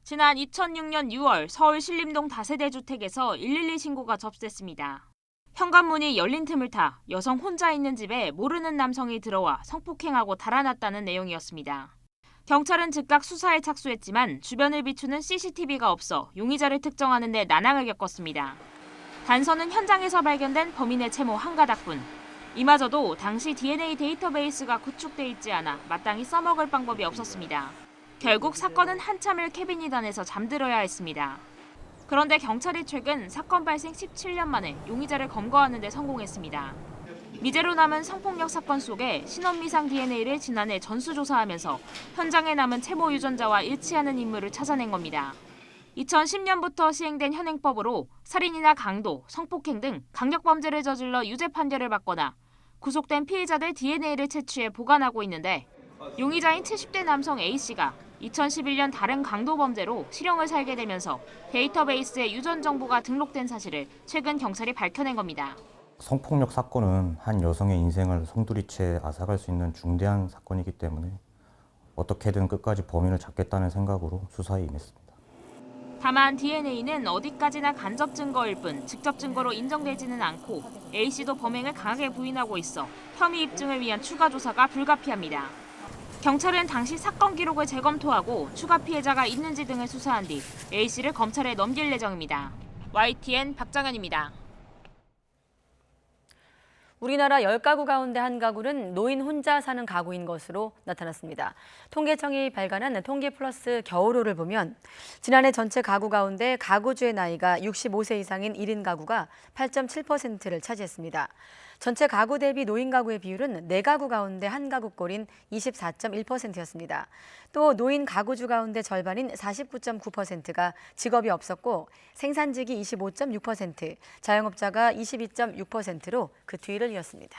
S3: 지난 2006년 6월 서울 신림동 다세대 주택에서 112 신고가 접수됐습니다. 현관문이 열린 틈을 타 여성 혼자 있는 집에 모르는 남성이 들어와 성폭행하고 달아났다는 내용이었습니다. 경찰은 즉각 수사에 착수했지만 주변을 비추는 CCTV가 없어 용의자를 특정하는 데 난항을 겪었습니다. 단서는 현장에서 발견된 범인의 채모 한 가닥뿐. 이마저도 당시 DNA 데이터베이스가 구축돼 있지 않아 마땅히 써먹을 방법이 없었습니다. 결국 사건은 한참을 캐비닛 안에서 잠들어야 했습니다. 그런데 경찰이 최근 사건 발생 17년 만에 용의자를 검거하는 데 성공했습니다. 미제로 남은 성폭력 사건 속에 신원미상 DNA를 지난해 전수조사하면서 현장에 남은 채모 유전자와 일치하는 인물을 찾아낸 겁니다. 2010년부터 시행된 현행법으로 살인이나 강도, 성폭행 등 강력범죄를 저질러 유죄 판결을 받거나 구속된 피해자들 DNA를 채취해 보관하고 있는데 용의자인 70대 남성 A씨가 2011년 다른 강도 범죄로 실형을 살게 되면서 데이터베이스에 유전 정보가 등록된 사실을 최근 경찰이 밝혀낸 겁니다.
S5: 성폭력 사건은 한 여성의 인생을 송두리째 앗아갈 수 있는 중대한 사건이기 때문에 어떻게든 끝까지 범인을 잡겠다는 생각으로 수사에 임했습니다.
S3: 다만 DNA는 어디까지나 간접 증거일 뿐 직접 증거로 인정되지는 않고 A씨도 범행을 강하게 부인하고 있어 혐의 입증을 위한 추가 조사가 불가피합니다. 경찰은 당시 사건 기록을 재검토하고 추가 피해자가 있는지 등을 수사한 뒤 A씨를 검찰에 넘길 예정입니다. YTN 박정현입니다.
S1: 우리나라 10가구 가운데 한 가구는 노인 혼자 사는 가구인 것으로 나타났습니다. 통계청이 발간한 통계플러스 겨울호를 보면 지난해 전체 가구 가운데 가구주의 나이가 65세 이상인 1인 가구가 8.7%를 차지했습니다. 전체 가구 대비 노인 가구의 비율은 4가구 가운데 한 가구꼴인 24.1%였습니다. 또 노인 가구주 가운데 절반인 49.9%가 직업이 없었고 생산직이 25.6%, 자영업자가 22.6%로 그 뒤를 이었습니다.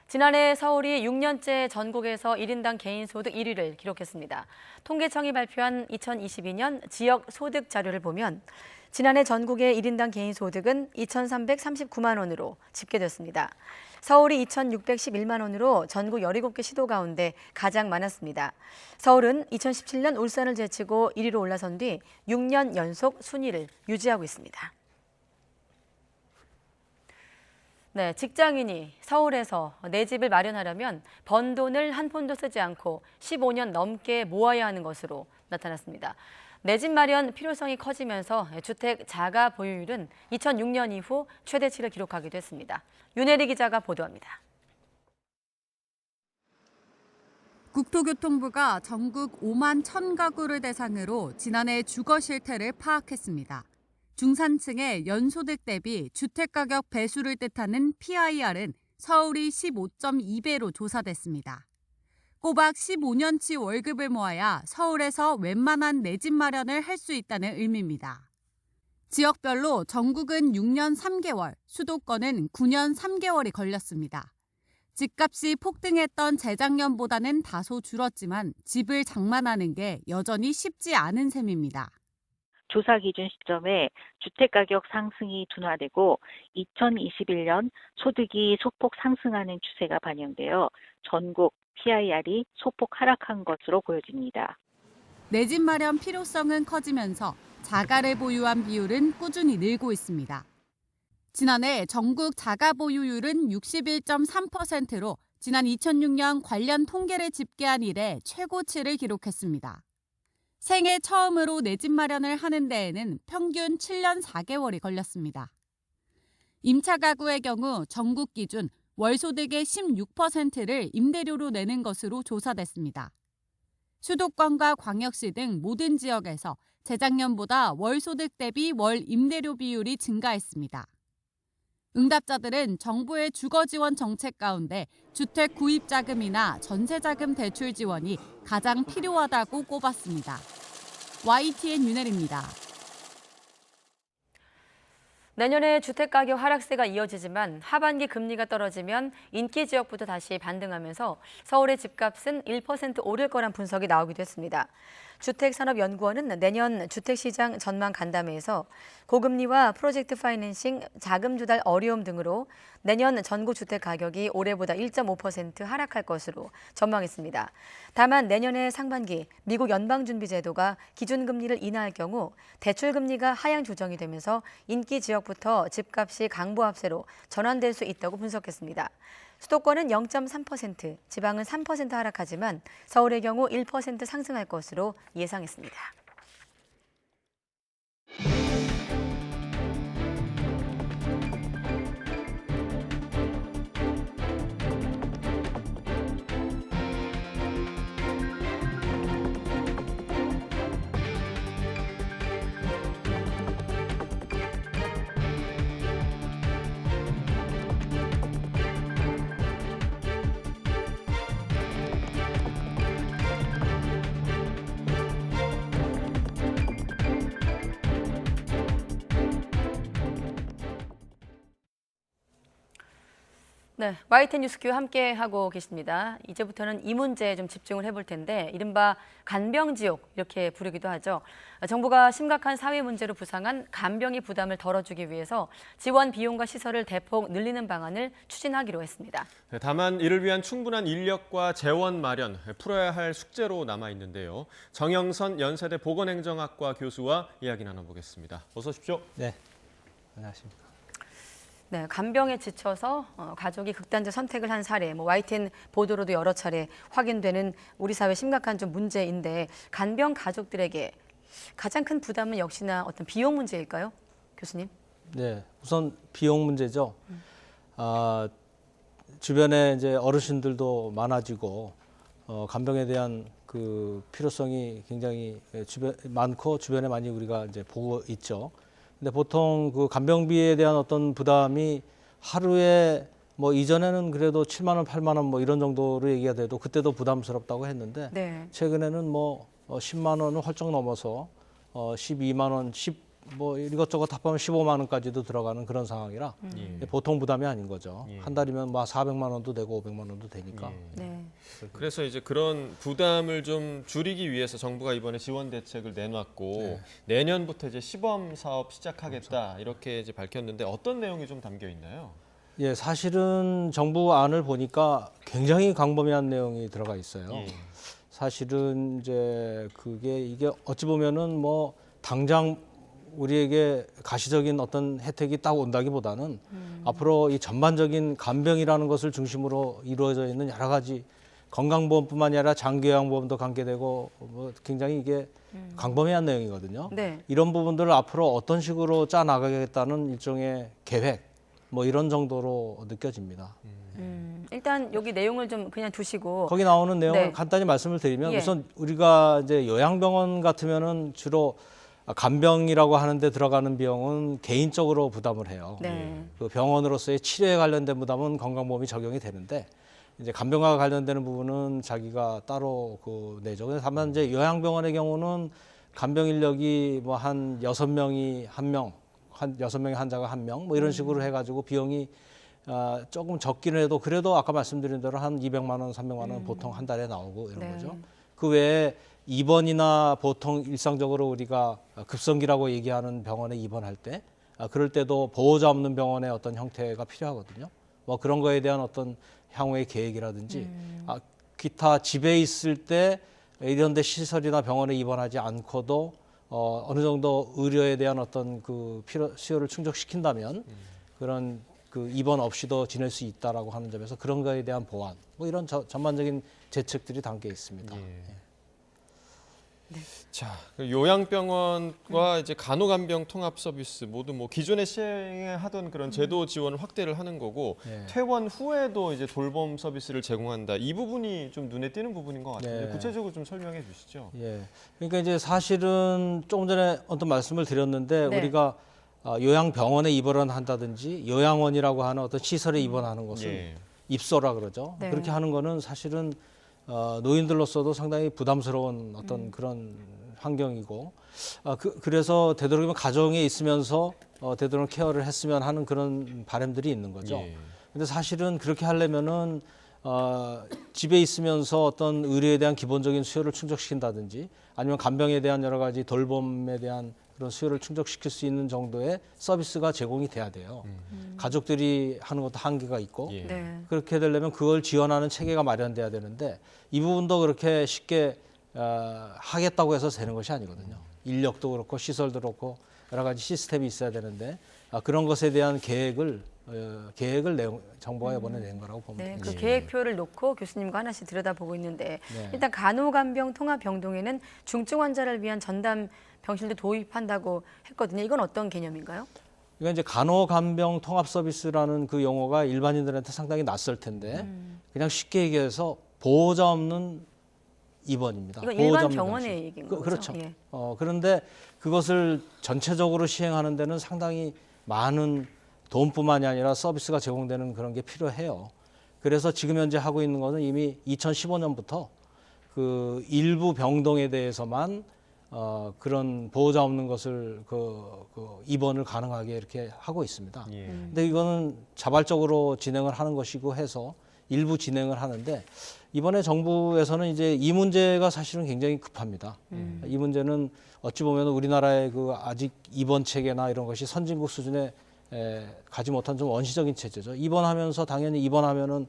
S1: 지난해 서울이 6년째 전국에서 1인당 개인소득 1위를 기록했습니다. 통계청이 발표한 2022년 지역 소득 자료를 보면 지난해 전국의 1인당 개인소득은 2,339만 원으로 집계됐습니다. 서울이 2,611만 원으로 전국 17개 시도 가운데 가장 많았습니다. 서울은 2017년 울산을 제치고 1위로 올라선 뒤 6년 연속 순위를 유지하고 있습니다. 네, 직장인이 서울에서 내 집을 마련하려면 번 돈을 한 푼도 쓰지 않고 15년 넘게 모아야 하는 것으로 나타났습니다. 내 집 마련 필요성이 커지면서 주택 자가 보유율은 2006년 이후 최대치를 기록하기도 했습니다. 윤혜리 기자가 보도합니다.
S6: 국토교통부가 전국 5만 1,000가구를 대상으로 지난해 주거 실태를 파악했습니다. 중산층의 연소득 대비 주택가격 배수를 뜻하는 PIR은 서울이 15.2배로 조사됐습니다. 꼬박 15년치 월급을 모아야 서울에서 웬만한 내 집 마련을 할 수 있다는 의미입니다. 지역별로 전국은 6년 3개월, 수도권은 9년 3개월이 걸렸습니다. 집값이 폭등했던 재작년보다는 다소 줄었지만 집을 장만하는 게 여전히 쉽지 않은 셈입니다.
S24: 조사 기준 시점에 주택가격 상승이 둔화되고 2021년 소득이 소폭 상승하는 추세가 반영되어 전국 PIR이 소폭 하락한 것으로 보여집니다.
S6: 내 집 마련 필요성은 커지면서 자가를 보유한 비율은 꾸준히 늘고 있습니다. 지난해 전국 자가 보유율은 61.3%로 지난 2006년 관련 통계를 집계한 이래 최고치를 기록했습니다. 생애 처음으로 내 집 마련을 하는 데에는 평균 7년 4개월이 걸렸습니다. 임차 가구의 경우 전국 기준 월소득의 16%를 임대료로 내는 것으로 조사됐습니다. 수도권과 광역시 등 모든 지역에서 재작년보다 월 소득 대비 월 임대료 비율이 증가했습니다. 응답자들은 정부의 주거 지원 정책 가운데 주택 구입 자금이나 전세 자금 대출 지원이 가장 필요하다고 꼽았습니다. YTN 윤혜리입니다.
S1: 내년에 주택가격 하락세가 이어지지만 하반기 금리가 떨어지면 인기 지역부터 다시 반등하면서 서울의 집값은 1% 오를 거란 분석이 나오기도 했습니다. 주택산업연구원은 내년 주택시장 전망 간담회에서 고금리와 프로젝트 파이낸싱, 자금 조달 어려움 등으로 내년 전국 주택 가격이 올해보다 1.5% 하락할 것으로 전망했습니다. 다만 내년의 상반기 미국 연방준비제도가 기준금리를 인하할 경우 대출금리가 하향 조정이 되면서 인기 지역부터 집값이 강보합세로 전환될 수 있다고 분석했습니다. 수도권은 0.3%, 지방은 3% 하락하지만 서울의 경우 1% 상승할 것으로 예상했습니다. 네, YTN 뉴스큐 함께 하고 계십니다. 이제부터는 이 문제에 좀 집중을 해볼 텐데 이른바 간병지옥 이렇게 부르기도 하죠. 정부가 심각한 사회 문제로 부상한 간병의 부담을 덜어주기 위해서 지원 비용과 시설을 대폭 늘리는 방안을 추진하기로 했습니다.
S2: 네, 다만 이를 위한 충분한 인력과 재원 마련, 풀어야 할 숙제로 남아 있는데요. 정영선 연세대 보건행정학과 교수와 이야기 나눠보겠습니다. 어서 오십시오.
S4: 네, 안녕하십니까.
S1: 네, 간병에 지쳐서 가족이 극단적 선택을 한 사례, YTN 보도로도 여러 차례 확인되는 우리 사회 심각한 좀 문제인데 간병 가족들에게 가장 큰 부담은 역시나 어떤 비용 문제일까요, 교수님?
S4: 네, 우선 비용 문제죠. 주변에 이제 어르신들도 많아지고 간병에 대한 그 필요성이 굉장히 많고 주변에 많이 우리가 이제 보고 있죠. 근데 보통 그 간병비에 대한 어떤 부담이 하루에 이전에는 그래도 7만 원, 8만 원 이런 정도로 얘기가 돼도 그때도 부담스럽다고 했는데
S1: 네.
S4: 최근에는 10만 원을 훌쩍 넘어서 12만 원, 이것저것 합하면 15만 원까지도 들어가는 그런 상황이라 보통 부담이 아닌 거죠. 한 달이면 400만 원도 되고 500만 원도 되니까.
S1: 네.
S2: 그래서 이제 그런 부담을 좀 줄이기 위해서 정부가 이번에 지원 대책을 내놨고 내년부터 이제 시범 사업 시작하겠다 이렇게 이제 밝혔는데 어떤 내용이 좀 담겨 있나요?
S4: 예, 사실은 정부 안을 보니까 굉장히 광범위한 내용이 들어가 있어요. 사실은 이제 이게 어찌 보면은 당장 우리에게 가시적인 어떤 혜택이 딱 온다기보다는 앞으로 이 전반적인 간병이라는 것을 중심으로 이루어져 있는 여러 가지 건강보험뿐만이 아니라 장기요양보험도 관계되고 굉장히 이게 광범위한 내용이거든요.
S1: 네.
S4: 이런 부분들을 앞으로 어떤 식으로 짜 나가겠다는 일종의 계획 이런 정도로 느껴집니다.
S1: 일단 여기 내용을 좀 그냥 두시고
S4: 거기 나오는 내용을 간단히 말씀을 드리면 우선 우리가 이제 요양병원 같으면은 주로 간병이라고 하는데 들어가는 비용은 개인적으로 부담을 해요.
S1: 네.
S4: 그 병원으로서의 치료에 관련된 부담은 건강보험이 적용이 되는데 이제 간병과 관련되는 부분은 자기가 따로 내죠. 다만 이제 요양병원의 경우는 간병 인력이 한 6명이 1명, 한 6명의 환자가 1명 이런 식으로 해가지고 비용이 조금 적기는 해도 그래도 아까 말씀드린 대로 한 200만 원, 300만 원 보통 한 달에 나오고 이런 거죠. 그 외에 입원이나 보통 일상적으로 우리가 급성기라고 얘기하는 병원에 입원할 때 그럴 때도 보호자 없는 병원의 어떤 형태가 필요하거든요. 그런 거에 대한 어떤 향후의 계획이라든지 기타 집에 있을 때 이런 데 시설이나 병원에 입원하지 않고도 어느 정도 의료에 대한 어떤 그 수요를 충족시킨다면 그런 입원 없이도 지낼 수 있다라고 하는 점에서 그런 거에 대한 보완 이런 전반적인 대책들이 담겨 있습니다.
S2: 자, 그 요양병원과 이제 간호간병 통합 서비스 모두 뭐 기존에 시행하던 그런 제도 지원을 확대를 하는 거고 퇴원 후에도 이제 돌봄 서비스를 제공한다. 이 부분이 좀 눈에 띄는 부분인 것 같은데 구체적으로 좀 설명해 주시죠.
S4: 그러니까 이제 사실은 조금 전에 어떤 말씀을 드렸는데 우리가 요양병원에 입원을 한다든지 요양원이라고 하는 어떤 시설에 입원하는 것을 입소라 그러죠. 그렇게 하는 거는 사실은 노인들로서도 상당히 부담스러운 어떤 그런 환경이고 그래서 되도록이면 가정에 있으면서 되도록 케어를 했으면 하는 그런 바람들이 있는 거죠. 근데 사실은 그렇게 하려면은 집에 있으면서 어떤 의료에 대한 기본적인 수요를 충족시킨다든지 아니면 간병에 대한 여러 가지 돌봄에 대한 그런 수요를 충족시킬 수 있는 정도의 서비스가 제공이 돼야 돼요. 가족들이 하는 것도 한계가 있고 그렇게 되려면 그걸 지원하는 체계가 마련돼야 되는데 이 부분도 그렇게 쉽게 하겠다고 해서 되는 것이 아니거든요. 인력도 그렇고 시설도 그렇고 여러 가지 시스템이 있어야 되는데 그런 것에 대한 계획을 정부가 이번에 낸 거라고 보면 됩니다.
S1: 그 계획표를 놓고 교수님과 하나씩 들여다보고 있는데 일단 간호간병 통합병동에는 중증 환자를 위한 전담 병실도 도입한다고 했거든요. 이건 어떤 개념인가요?
S4: 그러니까 이제 간호간병 통합 서비스라는 그 용어가 일반인들한테 상당히 낯설 텐데 그냥 쉽게 얘기해서 보호자 없는 입원입니다.
S1: 이건 일반 병원의 얘기인 거죠?
S4: 그렇죠. 그런데 그것을 전체적으로 시행하는 데는 상당히 많은 돈뿐만이 아니라 서비스가 제공되는 그런 게 필요해요. 그래서 지금 현재 하고 있는 것은 이미 2015년부터 그 일부 병동에 대해서만 그런 보호자 없는 것을 입원을 가능하게 이렇게 하고 있습니다. 근데 이거는 자발적으로 진행을 하는 것이고 해서 일부 진행을 하는데 이번에 정부에서는 이제 이 문제가 사실은 굉장히 급합니다. 이 문제는 어찌 보면 우리나라의 그 아직 입원 체계나 이런 것이 선진국 수준에 가지 못한 좀 원시적인 체제죠. 입원하면서 당연히 입원하면은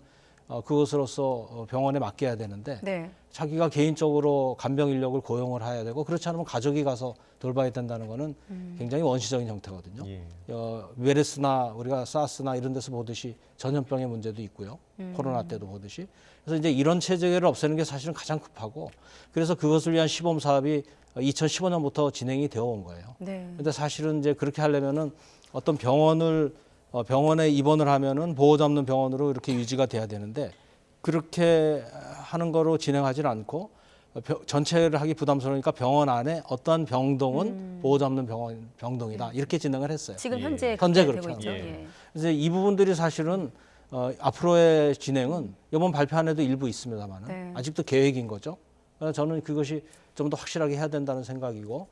S4: 그것으로서 병원에 맡겨야 되는데 자기가 개인적으로 간병 인력을 고용을 해야 되고 그렇지 않으면 가족이 가서 돌봐야 된다는 거는 굉장히 원시적인 형태거든요. 메르스나 우리가 사스나 이런 데서 보듯이 전염병의 문제도 있고요. 코로나 때도 보듯이. 그래서 이제 이런 체제를 없애는 게 사실은 가장 급하고 그래서 그것을 위한 시범 사업이 2015년부터 진행이 되어 온 거예요. 근데 사실은 이제 그렇게 하려면은 어떤 병원에 입원을 하면은 보호자 없는 병원으로 이렇게 유지가 돼야 되는데 그렇게 하는 거로 진행하지 않고 전체를 하기 부담스러우니까 병원 안에 어떠한 병동은 보호자 없는 병동이다 이렇게 진행을 했어요.
S1: 지금 현재
S4: 그렇게 하죠. 그래서 이 부분들이 사실은 앞으로의 진행은 이번 발표안에도 일부 있습니다만 아직도 계획인 거죠. 그래서 저는 그것이 좀 더 확실하게 해야 된다는 생각이고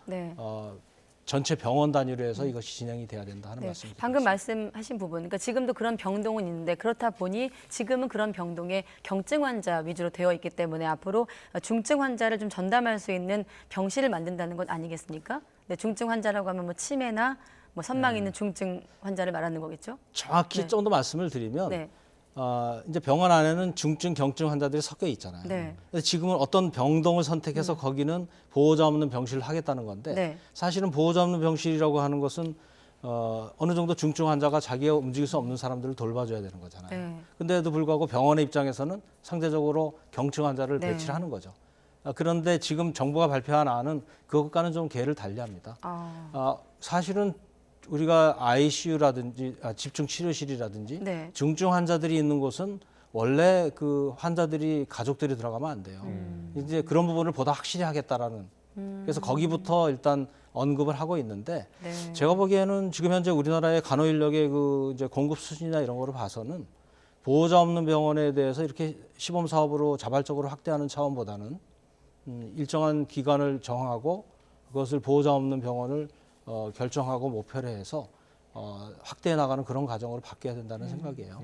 S4: 전체 병원 단위로 해서 이것이 진행이 돼야 된다 하는 말씀입니다.
S1: 방금 말씀하신 부분, 그러니까 지금도 그런 병동은 있는데 그렇다 보니 지금은 그런 병동에 경증 환자 위주로 되어 있기 때문에 앞으로 중증 환자를 좀 전담할 수 있는 병실을 만든다는 것 아니겠습니까? 중증 환자라고 하면 뭐 치매나 뭐 선망 있는 중증 환자를 말하는 거겠죠?
S4: 정확히 좀 더 말씀을 드리면 이제 병원 안에는 중증, 경증 환자들이 섞여 있잖아요. 근데 지금은 어떤 병동을 선택해서 거기는 보호자 없는 병실을 하겠다는 건데 사실은 보호자 없는 병실이라고 하는 것은 어느 정도 중증 환자가 자기가 움직일 수 없는 사람들을 돌봐줘야 되는 거잖아요. 근데도 불구하고 병원의 입장에서는 상대적으로 경증 환자를 배치를 하는 거죠. 그런데 지금 정부가 발표한 안은 그것과는 좀 궤를 달리합니다. 사실은 우리가 ICU라든지 집중치료실이라든지 중증 환자들이 있는 곳은 원래 그 환자들이 가족들이 들어가면 안 돼요. 이제 그런 부분을 보다 확실히 하겠다라는 그래서 거기부터 일단 언급을 하고 있는데 제가 보기에는 지금 현재 우리나라의 간호 인력의 그 이제 공급 수준이나 이런 거를 봐서는 보호자 없는 병원에 대해서 이렇게 시범 사업으로 자발적으로 확대하는 차원보다는 일정한 기간을 정하고 그것을 보호자 없는 병원을 결정하고 목표를 해서 확대해 나가는 그런 과정으로 바뀌어야 된다는 생각이에요.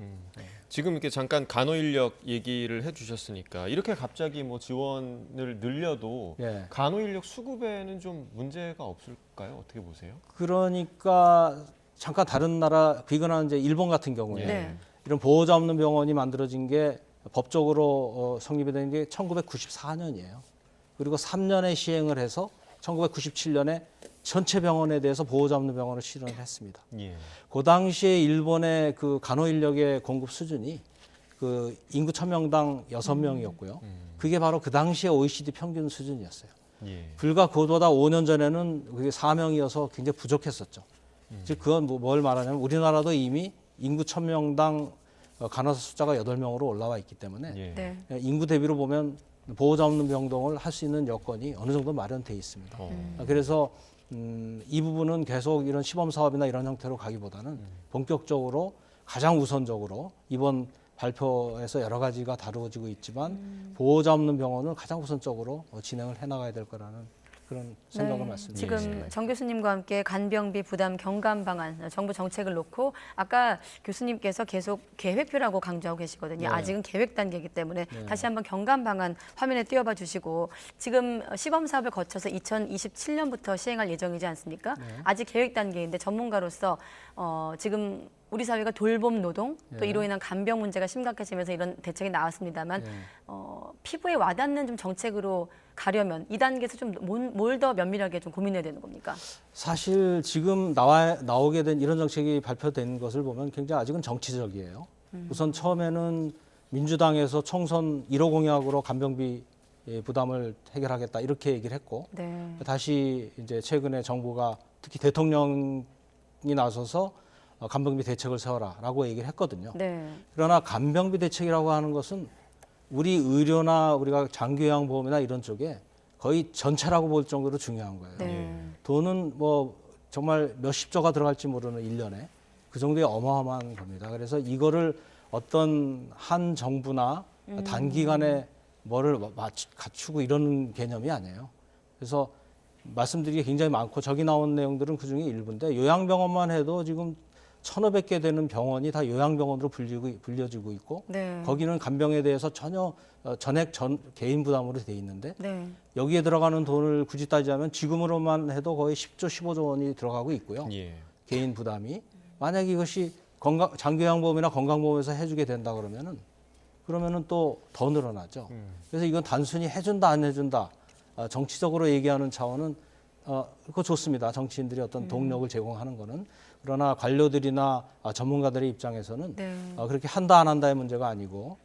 S2: 지금 이렇게 잠깐 간호 인력 얘기를 해주셨으니까 이렇게 갑자기 뭐 지원을 늘려도 간호 인력 수급에는 좀 문제가 없을까요? 어떻게 보세요?
S4: 그러니까 잠깐 다른 나라 비근한 이제 일본 같은 경우에 이런 보호자 없는 병원이 만들어진 게 법적으로 성립이 된 게 1994년이에요. 그리고 3년에 시행을 해서 1997년에 전체 병원에 대해서 보호자 없는 병원을 실현을 했습니다. 그 당시에 일본의 그 간호 인력의 공급 수준이 그 인구 1000명당 6명이었고요. 그게 바로 그 당시에 OECD 평균 수준이었어요. 불과 그보다 5년 전에는 그게 4명이어서 굉장히 부족했었죠. 즉 그건 뭘 말하냐면 우리나라도 이미 인구 1000명당 간호사 숫자가 8명으로 올라와 있기 때문에 인구 대비로 보면 보호자 없는 병동을 할 수 있는 여건이 어느 정도 마련돼 있습니다. 그래서 이 부분은 계속 이런 시범 사업이나 이런 형태로 가기보다는 본격적으로 가장 우선적으로 이번 발표에서 여러 가지가 다루어지고 있지만 보호자 없는 병원을 가장 우선적으로 진행을 해나가야 될 거라는 그런 생각을 말씀드립니다.
S1: 지금 정 교수님과 함께 간병비 부담 경감 방안, 정부 정책을 놓고 아까 교수님께서 계속 계획표라고 강조하고 계시거든요. 아직은 계획 단계이기 때문에 다시 한번 경감 방안 화면에 띄워봐 주시고 지금 시범 사업을 거쳐서 2027년부터 시행할 예정이지 않습니까? 아직 계획 단계인데 전문가로서 지금 우리 사회가 돌봄 노동 또 이로 인한 간병 문제가 심각해지면서 이런 대책이 나왔습니다만 피부에 와닿는 좀 정책으로 가려면 이 단계에서 좀 뭘 더 면밀하게 좀 고민해야 되는 겁니까?
S4: 사실 지금 나오게 된 이런 정책이 발표된 것을 보면 굉장히 아직은 정치적이에요. 우선 처음에는 민주당에서 총선 1호 공약으로 간병비 부담을 해결하겠다 이렇게 얘기를 했고 다시 이제 최근에 정부가 특히 대통령이 나서서 간병비 대책을 세워라라고 얘기를 했거든요. 그러나 간병비 대책이라고 하는 것은 우리 의료나 우리가 장기요양보험이나 이런 쪽에 거의 전체라고 볼 정도로 중요한 거예요. 돈은 뭐 정말 몇십조가 들어갈지 모르는 1년에 그 정도의 어마어마한 겁니다. 그래서 이거를 어떤 한 정부나 단기간에 뭐를 갖추고 이런 개념이 아니에요. 그래서 말씀드리기 굉장히 많고 저기 나온 내용들은 그중에 일부인데 요양병원만 해도 지금 1,500개 되는 병원이 다 요양병원으로 불려지고 있고 거기는 간병에 대해서 전혀 전액 개인 부담으로 돼 있는데 여기에 들어가는 돈을 굳이 따지자면 지금으로만 해도 거의 10조, 15조 원이 들어가고 있고요. 개인 부담이. 만약 이것이 장기요양보험이나 건강보험에서 해주게 된다 그러면은 또 더 늘어나죠. 그래서 이건 단순히 해준다 안 해준다 정치적으로 얘기하는 차원은 그거 좋습니다. 정치인들이 어떤 동력을 제공하는 거는. 그러나 관료들이나 전문가들의 입장에서는 그렇게 한다 안 한다의 문제가 아니고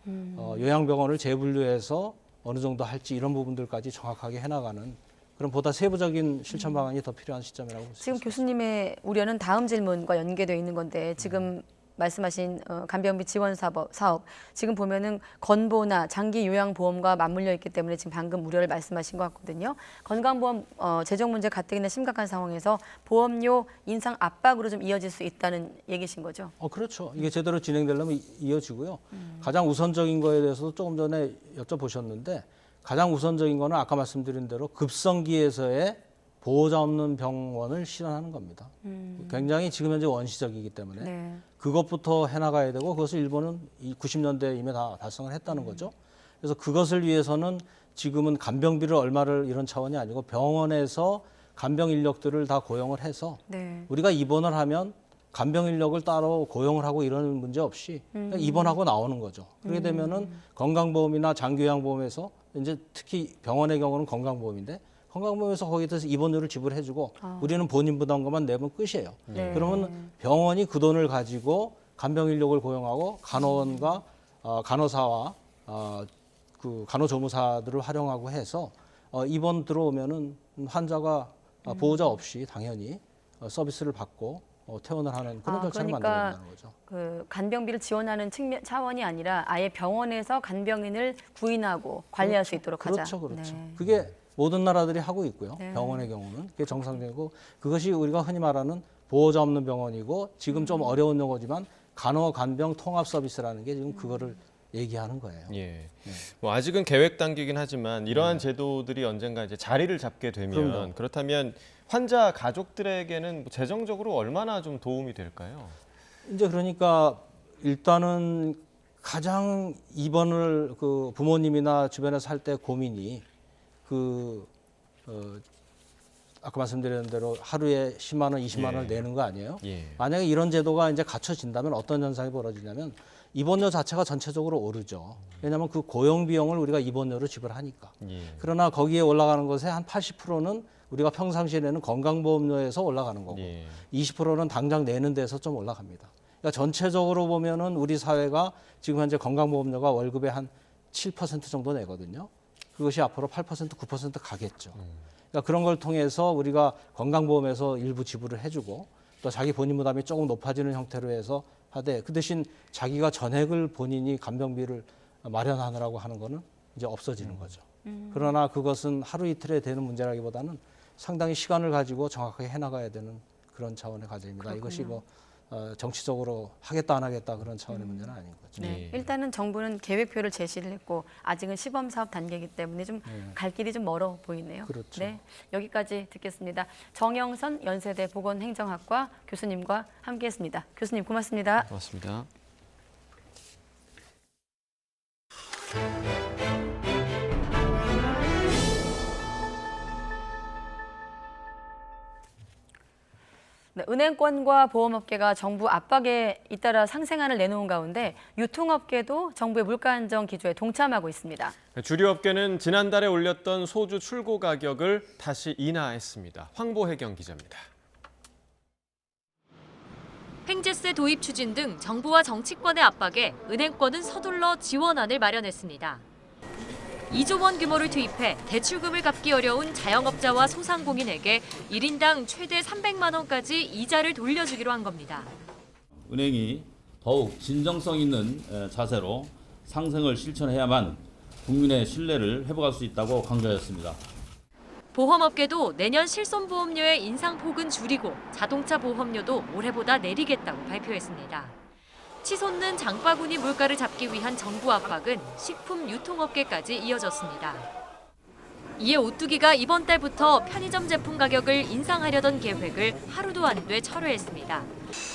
S4: 요양병원을 재분류해서 어느 정도 할지 이런 부분들까지 정확하게 해나가는 그런 보다 세부적인 실천 방안이 더 필요한 시점이라고 볼 수
S1: 지금
S4: 있습니다.
S1: 교수님의 우려는 다음 질문과 연계되어 있는 건데 지금 말씀하신 간병비 지원 사업 지금 보면은 건보나 장기 요양보험과 맞물려 있기 때문에 지금 방금 우려를 말씀하신 것 같거든요. 건강보험 재정 문제 가뜩이나 심각한 상황에서 보험료 인상 압박으로 좀 이어질 수 있다는 얘기신 거죠?
S4: 그렇죠. 이게 제대로 진행되려면 이어지고요. 가장 우선적인 거에 대해서도 조금 전에 여쭤보셨는데 가장 우선적인 거는 아까 말씀드린 대로 급성기에서의 보호자 없는 병원을 실현하는 겁니다. 굉장히 지금 현재 원시적이기 때문에 그것부터 해나가야 되고 그것을 일본은 90년대에 이미 다 달성을 했다는 거죠. 그래서 그것을 위해서는 지금은 간병비를 얼마를 이런 차원이 아니고 병원에서 간병 인력들을 다 고용을 해서 우리가 입원을 하면 간병 인력을 따로 고용을 하고 이런 문제 없이 그냥 입원하고 나오는 거죠. 그렇게 되면은 건강보험이나 장기요양보험에서 이제 특히 병원의 경우는 건강보험인데 건강보험에서 거기에 대해서 입원료를 지불해주고 우리는 본인 부담금만 내면 끝이에요. 그러면 병원이 그 돈을 가지고 간병 인력을 고용하고 간호원과 간호사와 그 간호조무사들을 활용하고 해서 입원 들어오면은 환자가 보호자 없이 당연히 서비스를 받고 퇴원을 하는 그런 절차를 만들어낸다는 거죠.
S1: 그 간병비를 지원하는 차원이 아니라 아예 병원에서 간병인을 구인하고 관리할 수 있도록 하자.
S4: 그렇죠. 그게 모든 나라들이 하고 있고요. 병원의 경우는 그게 정상적이고 그것이 우리가 흔히 말하는 보호자 없는 병원이고 지금 좀 어려운 용어지만 간호 간병 통합 서비스라는 게 지금 그거를 얘기하는 거예요.
S2: 뭐 아직은 계획 단계이긴 하지만 이러한 제도들이 언젠가 이제 자리를 잡게 되면 그렇다면 환자 가족들에게는 재정적으로 얼마나 좀 도움이 될까요?
S4: 이제 그러니까 일단은 가장 입원을 그 부모님이나 주변에서 할 때 고민이 아까 말씀드린 대로 하루에 10만 원, 20만 원을 내는 거 아니에요? 만약에 이런 제도가 이제 갖춰진다면 어떤 현상이 벌어지냐면 입원료 자체가 전체적으로 오르죠. 왜냐하면 그 고용 비용을 우리가 입원료로 지불하니까. 그러나 거기에 올라가는 것의 한 80%는 우리가 평상시에 내는 건강보험료에서 올라가는 거고 20%는 당장 내는 데서 좀 올라갑니다. 그러니까 전체적으로 보면은 우리 사회가 지금 현재 건강보험료가 월급의 한 7% 정도 내거든요. 그것이 앞으로 8%, 9% 가겠죠. 그러니까 그런 걸 통해서 우리가 건강보험에서 일부 지불을 해주고 또 자기 본인 부담이 조금 높아지는 형태로 해서 하되 그 대신 자기가 전액을 본인이 간병비를 마련하느라고 하는 거는 이제 없어지는 거죠. 그러나 그것은 하루 이틀에 되는 문제라기보다는 상당히 시간을 가지고 정확하게 해나가야 되는 그런 차원의 과제입니다. 그렇군요. 이것이 뭐 정치적으로 하겠다 안 하겠다 그런 차원의 문제는 아닌 거죠.
S1: 네. 일단은 정부는 계획표를 제시를 했고 아직은 시범 사업 단계이기 때문에 좀 갈 길이 좀 멀어 보이네요.
S4: 그렇죠.
S1: 네, 여기까지 듣겠습니다. 정영선 연세대 보건행정학과 교수님과 함께했습니다. 교수님 고맙습니다.
S2: 고맙습니다.
S1: 네, 은행권과 보험업계가 정부 압박에 잇따라 상생안을 내놓은 가운데 유통업계도 정부의 물가 안정 기조에 동참하고 있습니다.
S2: 주류업계는 지난달에 올렸던 소주 출고 가격을 다시 인하했습니다. 황보혜경 기자입니다.
S7: 횡재세 도입 추진 등 정부와 정치권의 압박에 은행권은 서둘러 지원안을 마련했습니다. 2조 원 규모를 투입해 대출금을 갚기 어려운 자영업자와 소상공인에게 1인당 최대 300만 원까지 이자를 돌려주기로 한 겁니다.
S8: 은행이 더욱 진정성 있는 자세로 상생을 실천해야만 국민의 신뢰를 회복할 수 있다고 강조했습니다.
S7: 보험업계도 내년 실손보험료의 인상폭은 줄이고 자동차 보험료도 올해보다 내리겠다고 발표했습니다. 치솟는 장바구니 물가를 잡기 위한 정부 압박은 식품 유통업계까지 이어졌습니다. 이에 오뚜기가 이번 달부터 편의점 제품 가격을 인상하려던 계획을 하루도 안 돼 철회했습니다.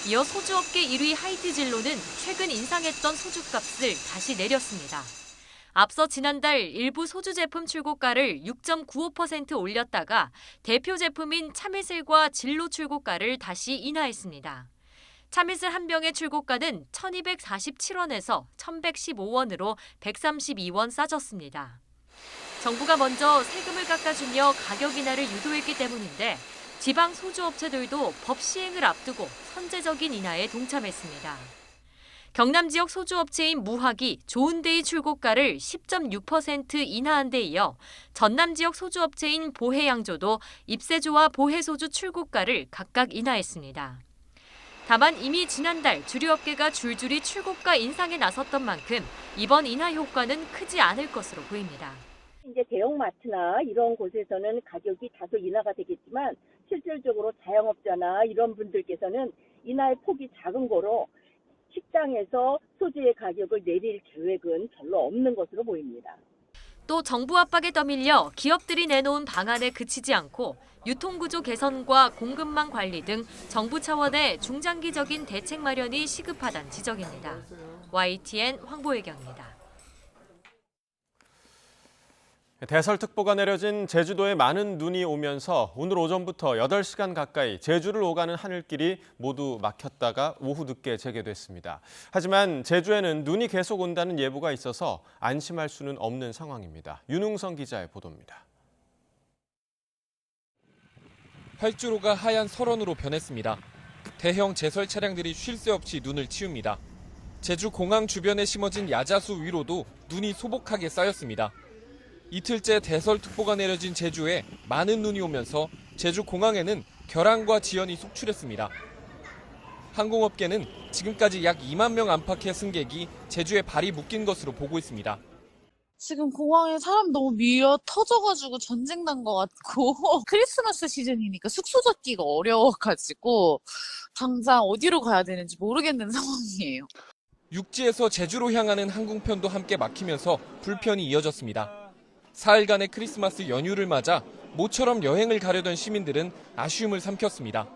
S7: 이어 소주업계 1위 하이트진로는 최근 인상했던 소주값을 다시 내렸습니다. 앞서 지난달 일부 소주 제품 출고가를 6.95% 올렸다가 대표 제품인 참이슬과 진로 출고가를 다시 인하했습니다. 참이슬 한 병의 출고가는 1,247원에서 1,115원으로 132원 싸졌습니다. 정부가 먼저 세금을 깎아주며 가격 인하를 유도했기 때문인데 지방 소주업체들도 법 시행을 앞두고 선제적인 인하에 동참했습니다. 경남 지역 소주업체인 무학이 좋은데이 출고가를 10.6% 인하한 데 이어 전남 지역 소주업체인 보혜양조도 입세조와 보혜소주 출고가를 각각 인하했습니다. 다만 이미 지난달 주류업계가 줄줄이 출고가 인상에 나섰던 만큼 이번 인하 효과는 크지 않을 것으로 보입니다.
S9: 이제 대형마트나 이런 곳에서는 가격이 다소 인하가 되겠지만 실질적으로 자영업자나 이런 분들께서는 인하의 폭이 작은 거로 식당에서 소주의 가격을 내릴 계획은 별로 없는 것으로 보입니다.
S7: 또 정부 압박에 떠밀려 기업들이 내놓은 방안에 그치지 않고 유통구조 개선과 공급망 관리 등 정부 차원의 중장기적인 대책 마련이 시급하다는 지적입니다. YTN 황보혜경입니다.
S2: 대설특보가 내려진 제주도에 많은 눈이 오면서 오늘 오전부터 8시간 가까이 제주를 오가는 하늘길이 모두 막혔다가 오후 늦게 재개됐습니다. 하지만 제주에는 눈이 계속 온다는 예보가 있어서 안심할 수는 없는 상황입니다. 윤웅성 기자의 보도입니다.
S11: 활주로가 하얀 설원으로 변했습니다. 대형 제설 차량들이 쉴 새 없이 눈을 치웁니다. 제주 공항 주변에 심어진 야자수 위로도 눈이 소복하게 쌓였습니다. 이틀째 대설특보가 내려진 제주에 많은 눈이 오면서 제주 공항에는 결항과 지연이 속출했습니다. 항공업계는 지금까지 약 2만 명 안팎의 승객이 제주에 발이 묶인 것으로 보고 있습니다.
S25: 지금 공항에 사람 너무 밀려 터져가지고 전쟁 난 것 같고 크리스마스 시즌이니까 숙소 잡기가 어려워가지고 당장 어디로 가야 되는지 모르겠는 상황이에요.
S11: 육지에서 제주로 향하는 항공편도 함께 막히면서 불편이 이어졌습니다. 사흘간의 크리스마스 연휴를 맞아 모처럼 여행을 가려던 시민들은 아쉬움을 삼켰습니다.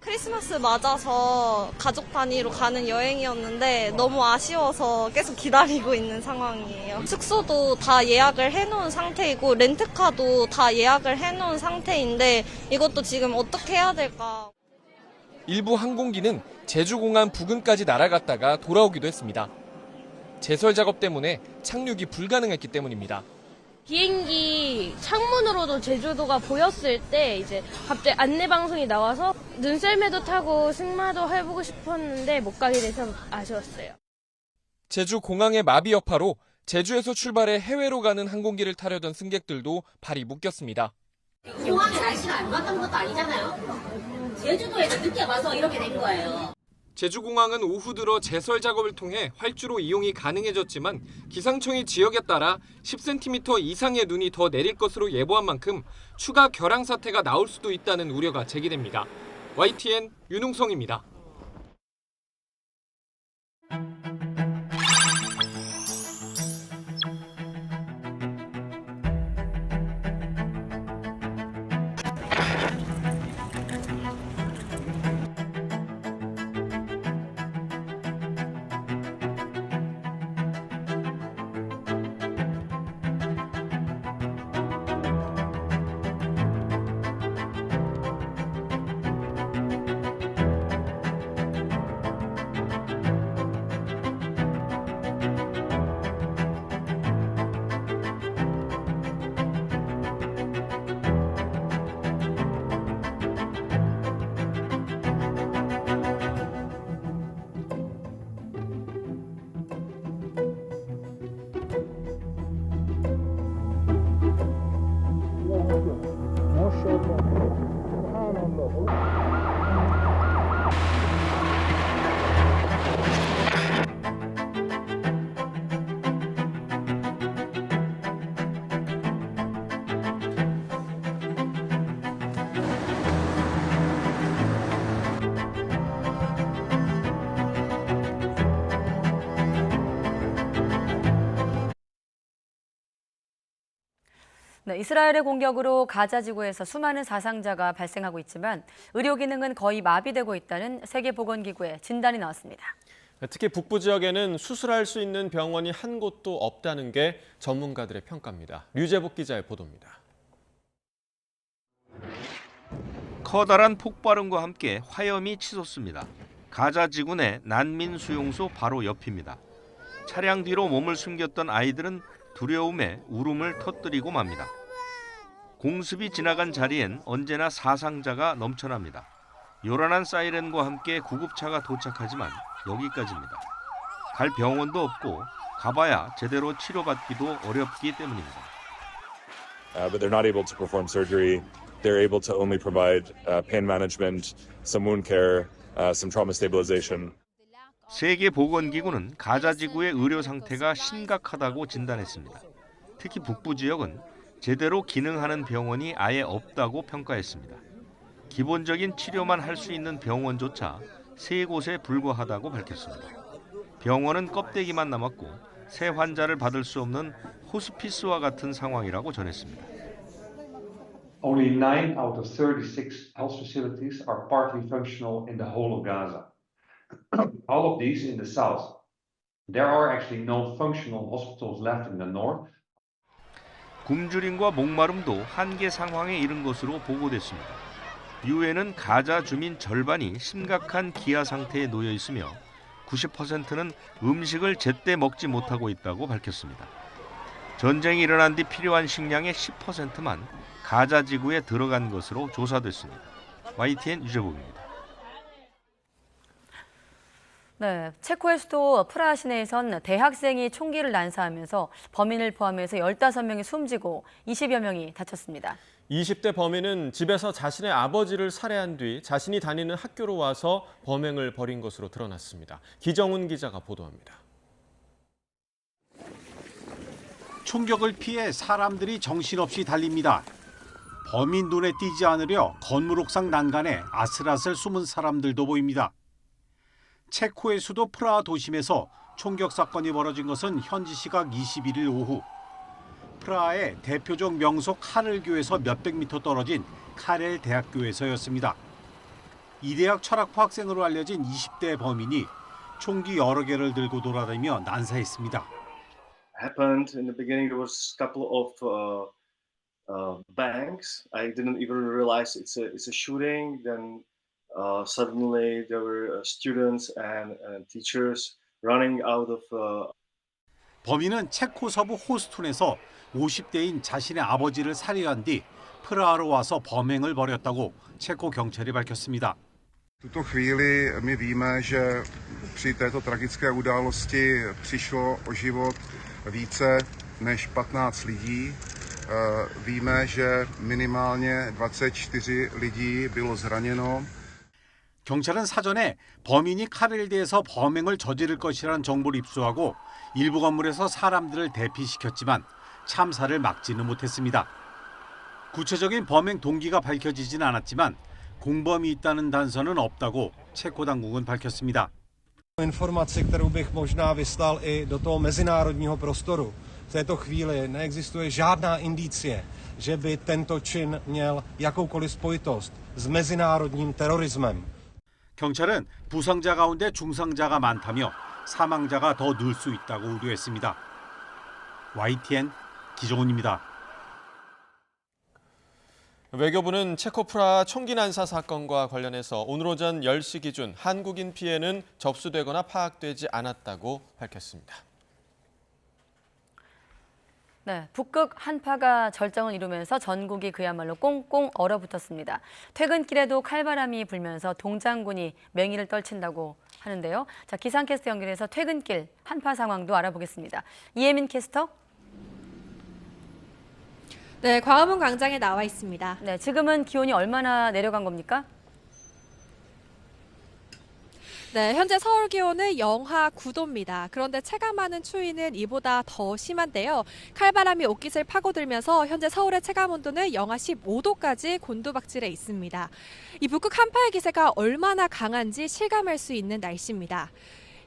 S26: 크리스마스 맞아서 가족 단위로 가는 여행이었는데 너무 아쉬워서 계속 기다리고 있는 상황이에요. 숙소도 다 예약을 해놓은 상태이고 렌트카도 다 예약을 해놓은 상태인데 이것도 지금 어떻게 해야 될까.
S11: 일부 항공기는 제주공항 부근까지 날아갔다가 돌아오기도 했습니다. 제설 작업 때문에 착륙이 불가능했기 때문입니다.
S27: 비행기 창문으로도 제주도가 보였을 때 이제 갑자기 안내 방송이 나와서 눈썰매도 타고 승마도 해보고 싶었는데 못 가게 돼서 아쉬웠어요.
S11: 제주 공항의 마비 여파로 제주에서 출발해 해외로 가는 항공기를 타려던 승객들도 발이 묶였습니다.
S10: 공항에 날씨가 안 맞던 것도 아니잖아요. 제주도에서 늦게 와서 이렇게 된 거예요.
S11: 제주공항은 오후 들어 제설 작업을 통해 활주로 이용이 가능해졌지만 기상청이 지역에 따라 10cm 이상의 눈이 더 내릴 것으로 예보한 만큼 추가 결항 사태가 나올 수도 있다는 우려가 제기됩니다. YTN 윤웅성입니다.
S1: 네, 이스라엘의 공격으로 가자 지구에서 수많은 사상자가 발생하고 있지만 의료 기능은 거의 마비되고 있다는 세계보건기구의 진단이 나왔습니다.
S2: 특히 북부 지역에는 수술할 수 있는 병원이 한 곳도 없다는 게 전문가들의 평가입니다. 류재복 기자의 보도입니다.
S12: 커다란 폭발음과 함께 화염이 치솟습니다. 가자 지구 내 난민 수용소 바로 옆입니다. 차량 뒤로 몸을 숨겼던 아이들은 두려움에 울음을 터뜨리고 맙니다. 공습이 지나간 자리엔 언제나 사상자가 넘쳐납니다. 요란한 사이렌과 함께 구급차가 도착하지만 여기까지입니다. 갈 병원도 없고 가봐야 제대로 치료받기도 어렵기 때문입니다.
S13: But they're not able to perform surgery. They're able to only provide pain management, some wound care, some trauma stabilization.
S12: 세계보건기구는 가자 지구의 의료 상태가 심각하다고 진단했습니다. 특히 북부 지역은 제대로 기능하는 병원이 아예 없다고 평가했습니다. 기본적인 치료만 할 수 있는 병원조차 3곳에 불과하다고 밝혔습니다. 병원은 껍데기만 남았고 새 환자를 받을 수 없는 호스피스와 같은 상황이라고 전했습니다.
S14: Only 9 out of 36 health facilities are partly functional in the whole of Gaza. All of these in the south. There are actually no functional hospitals left in the north.
S12: 굶주림과 목마름도 한계 상황에 이른 것으로 보고됐습니다. 유엔은 가자 주민 절반이 심각한 기아 상태에 놓여 있으며 90%는 음식을 제때 먹지 못하고 있다고 밝혔습니다. 전쟁이 일어난 뒤 필요한 식량의 10%만 가자 지구에 들어간 것으로 조사됐습니다. YTN 유재복입니다.
S1: 네, 체코의 수도 프라하 시내에선 대학생이 총기를 난사하면서 범인을 포함해서 15명이 숨지고 20여 명이 다쳤습니다.
S2: 20대 범인은 집에서 자신의 아버지를 살해한 뒤 자신이 다니는 학교로 와서 범행을 벌인 것으로 드러났습니다. 기정훈 기자가 보도합니다.
S15: 총격을 피해 사람들이 정신없이 달립니다. 범인 눈에 띄지 않으려 건물 옥상 난간에 아슬아슬 숨은 사람들도 보입니다. 체코의 수도 프라하 도심에서 총격 사건이 벌어진 것은 현지 시각 21일 오후. 프라하의 대표적 명소 카렐교에서 몇백 미터 떨어진 카렐 대학교에서였습니다. 이 대학 철학과 학생으로 알려진 20대 범인이 총기 여러 개를 들고 돌아다니며 난사했습니다.
S16: Happened in the beginning. There was a couple of bangs. I didn't even realize it's a shooting. Then suddenly there were students and teachers running out of.
S15: 범인은 체코 서부 호스툰에서 50대인 자신의 아버지를 살해한 뒤 프라하로 와서 범행을 벌였다고 체코 경찰이 밝혔습니다.
S17: V tuto chvíli my víme, že při této tragické události přišlo o život více než 15 lidí. Víme, že minimálně 24 lidí bylo zraněno.
S15: 경찰은 사전에 범인이 칼을 대해서 범행을 저지를 것이라는 정보를 입수하고 일부 건물에서 사람들을 대피시켰지만 참사를 막지는 못했습니다. 구체적인 범행 동기가 밝혀지진 않았지만 공범이 있다는 단서는 없다고 체코 당국은 밝혔습니다.
S18: Informaci, kterou bych možná vyslal i do toho mezinárodního prostoru. V této chvíli neexistuje žádná indicie, že by tento čin měl jakoukoliv spojitost s mezinárodním terorismem.
S15: 경찰은 부상자 가운데 중상자가 많다며 사망자가 더 늘 수 있다고 우려했습니다. YTN 기종훈입니다.
S2: 외교부는 체코 프라하 총기 난사 사건과 관련해서 오늘 오전 10시 기준 한국인 피해는 접수되거나 파악되지 않았다고 밝혔습니다.
S1: 네, 북극 한파가 절정을 이루면서 전국이 그야말로 꽁꽁 얼어붙었습니다. 퇴근길에도 칼바람이 불면서 동장군이 맹위를 떨친다고 하는데요. 자, 기상캐스터 연결해서 퇴근길 한파 상황도 알아보겠습니다. 이혜민 캐스터.
S19: 네, 광화문 광장에 나와 있습니다.
S1: 네, 지금은 기온이 얼마나 내려간 겁니까?
S19: 네, 현재 서울 기온은 영하 9도입니다. 그런데 체감하는 추위는 이보다 더 심한데요. 칼바람이 옷깃을 파고들면서 현재 서울의 체감 온도는 영하 15도까지 곤두박질해 있습니다. 이 북극 한파의 기세가 얼마나 강한지 실감할 수 있는 날씨입니다.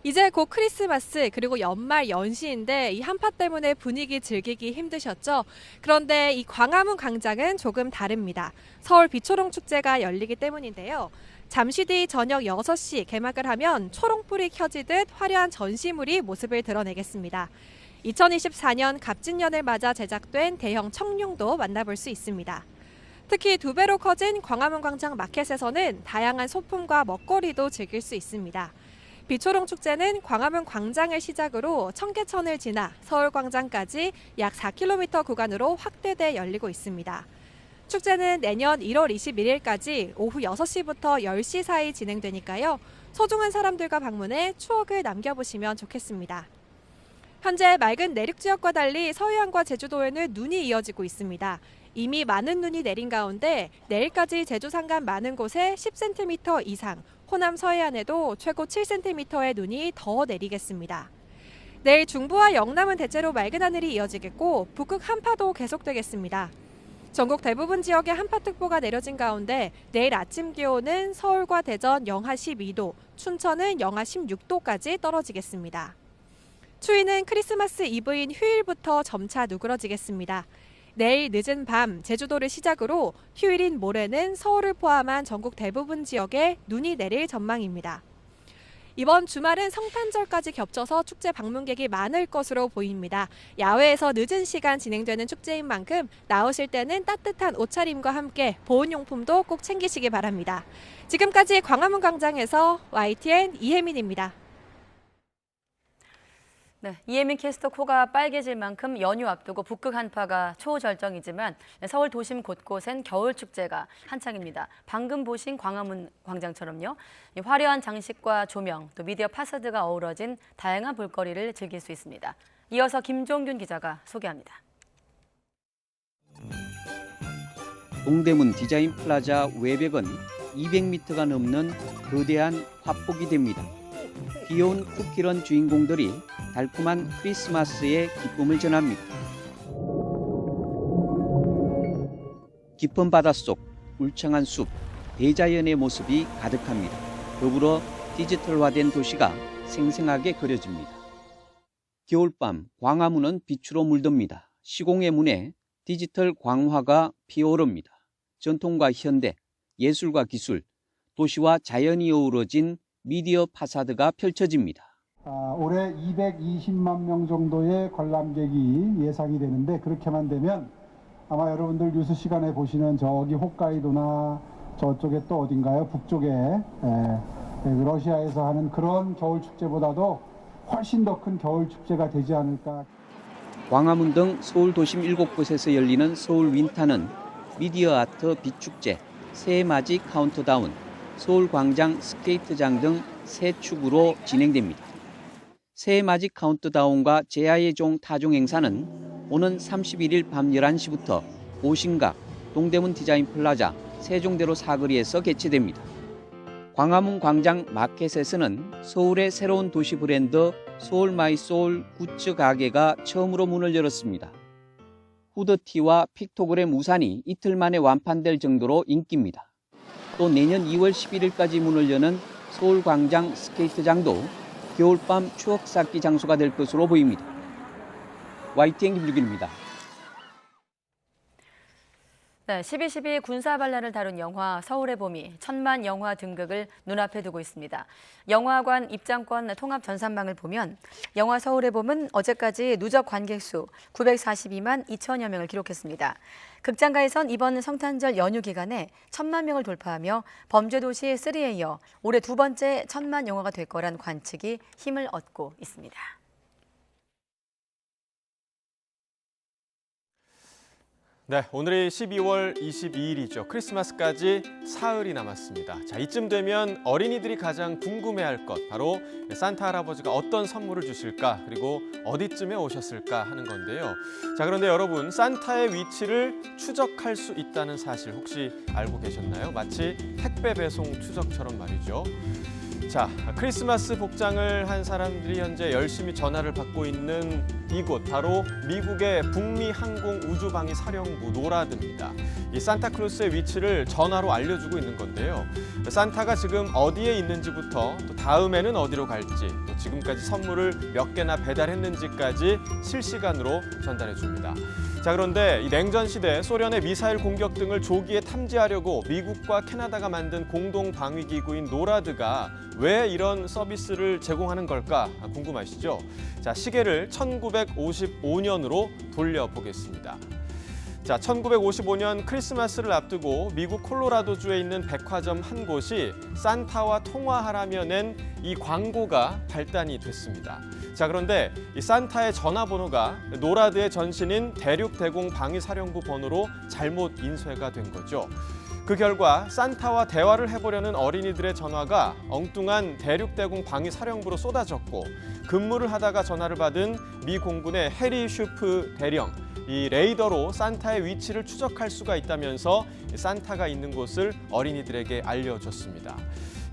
S19: 이제 곧 크리스마스 그리고 연말 연시인데 이 한파 때문에 분위기 즐기기 힘드셨죠? 그런데 이 광화문 광장은 조금 다릅니다. 서울 비초롱 축제가 열리기 때문인데요. 잠시 뒤 저녁 6시 개막을 하면 초롱불이 켜지듯 화려한 전시물이 모습을 드러내겠습니다. 2024년 갑진년을 맞아 제작된 대형 청룡도 만나볼 수 있습니다. 특히 2배로 커진 광화문 광장 마켓에서는 다양한 소품과 먹거리도 즐길 수 있습니다. 비초롱 축제는 광화문 광장을 시작으로 청계천을 지나 서울광장까지 약 4km 구간으로 확대돼 열리고 있습니다. 축제는 내년 1월 21일까지 오후 6시부터 10시 사이 진행되니까요. 소중한 사람들과 방문해 추억을 남겨보시면 좋겠습니다. 현재 맑은 내륙 지역과 달리 서해안과 제주도에는 눈이 이어지고 있습니다. 이미 많은 눈이 내린 가운데 내일까지 제주 산간 많은 곳에 10cm 이상, 호남 서해안에도 최고 7cm의 눈이 더 내리겠습니다. 내일 중부와 영남은 대체로 맑은 하늘이 이어지겠고 북극 한파도 계속되겠습니다. 전국 대부분 지역에 한파특보가 내려진 가운데 내일 아침 기온은 서울과 대전 영하 12도, 춘천은 영하 16도까지 떨어지겠습니다. 추위는 크리스마스 이브인 휴일부터 점차 누그러지겠습니다. 내일 늦은 밤 제주도를 시작으로 휴일인 모레는 서울을 포함한 전국 대부분 지역에 눈이 내릴 전망입니다. 이번 주말은 성탄절까지 겹쳐서 축제 방문객이 많을 것으로 보입니다. 야외에서 늦은 시간 진행되는 축제인 만큼 나오실 때는 따뜻한 옷차림과 함께 보온용품도 꼭 챙기시기 바랍니다. 지금까지 광화문 광장에서 YTN 이혜민입니다.
S1: 네, 이혜민 캐스터 코가 빨개질 만큼 연휴 앞두고 북극 한파가 초절정이지만 서울 도심 곳곳엔 겨울 축제가 한창입니다. 방금 보신 광화문 광장처럼요. 화려한 장식과 조명, 또 미디어 파사드가 어우러진 다양한 볼거리를 즐길 수 있습니다. 이어서 김종균 기자가 소개합니다.
S20: 동대문 디자인 플라자 외벽은 200m가 넘는 거대한 화폭이 됩니다. 귀여운 쿠키런 주인공들이 달콤한 크리스마스의 기쁨을 전합니다. 깊은 바닷속, 울창한 숲, 대자연의 모습이 가득합니다. 더불어 디지털화된 도시가 생생하게 그려집니다. 겨울밤, 광화문은 빛으로 물듭니다. 시공의 문에 디지털 광화가 피어오릅니다. 전통과 현대, 예술과 기술, 도시와 자연이 어우러진 미디어 파사드가 펼쳐집니다.
S21: 올해 220만 명 정도의 관람객이 예상이 되는데 그렇게만 되면 아마 여러분들 뉴스 시간에 보시는 저기 홋카이도나 저쪽에 또 어딘가요? 북쪽에 러시아에서 하는 그런 겨울 축제보다도 훨씬 더 큰 겨울 축제가 되지 않을까.
S20: 광화문 등 서울 도심 7곳에서 열리는 서울 윈타는 미디어 아트 빛축제, 새해 맞이 카운트다운, 서울 광장 스케이트장 등 세 축으로 진행됩니다. 새해 맞이 카운트다운과 제아의 종 타종 행사는 오는 31일 밤 11시부터 오신각, 동대문 디자인 플라자, 세종대로 사거리에서 개최됩니다. 광화문 광장 마켓에서는 서울의 새로운 도시 브랜드 소울마이소울 굿즈 가게가 처음으로 문을 열었습니다. 후드티와 픽토그램 우산이 이틀 만에 완판될 정도로 인기입니다. 또 내년 2월 11일까지 문을 여는 서울광장 스케이트장도 겨울밤 추억 쌓기 장소가 될 것으로 보입니다. YTN 김주길입니다.
S1: 네, 12.12 군사반란을 다룬 영화 서울의 봄이 천만 영화 등극을 눈앞에 두고 있습니다. 영화관 입장권 통합 전산망을 보면 영화 서울의 봄은 어제까지 누적 관객 수 942만 2천여 명을 기록했습니다. 극장가에선 이번 성탄절 연휴 기간에 1,000만 명을 돌파하며 범죄도시 3에 이어 올해 두 번째 1,000만 영화가 될 거란 관측이 힘을 얻고 있습니다.
S2: 네, 오늘이 12월 22일이죠. 크리스마스까지 사흘이 남았습니다. 자, 이쯤 되면 어린이들이 가장 궁금해할 것, 바로 산타 할아버지가 어떤 선물을 주실까, 그리고 어디쯤에 오셨을까 하는 건데요. 자, 그런데 여러분, 산타의 위치를 추적할 수 있다는 사실 혹시 알고 계셨나요? 마치 택배 배송 추적처럼 말이죠. 자, 크리스마스 복장을 한 사람들이 현재 열심히 전화를 받고 있는 이곳, 바로 미국의 북미 항공 우주방위 사령부 노라드입니다. 이 산타클로스의 위치를 전화로 알려주고 있는 건데요. 산타가 지금 어디에 있는지부터 또 다음에는 어디로 갈지, 또 지금까지 선물을 몇 개나 배달했는지까지 실시간으로 전달해 줍니다. 자, 그런데 이 냉전 시대 소련의 미사일 공격 등을 조기에 탐지하려고 미국과 캐나다가 만든 공동 방위 기구인 노라드가 왜 이런 서비스를 제공하는 걸까 궁금하시죠? 자, 시계를 1955년으로 돌려보겠습니다. 자, 1955년 크리스마스를 앞두고 미국 콜로라도주에 있는 백화점 한 곳이 산타와 통화하라며 낸 이 광고가 발단이 됐습니다. 자, 그런데 이 산타의 전화번호가 노라드의 전신인 대륙대공 방위사령부 번호로 잘못 인쇄가 된 거죠. 그 결과 산타와 대화를 해보려는 어린이들의 전화가 엉뚱한 대륙대공 방위사령부로 쏟아졌고, 근무를 하다가 전화를 받은 미 공군의 해리 슈프 대령, 이 레이더로 산타의 위치를 추적할 수가 있다면서 산타가 있는 곳을 어린이들에게 알려줬습니다.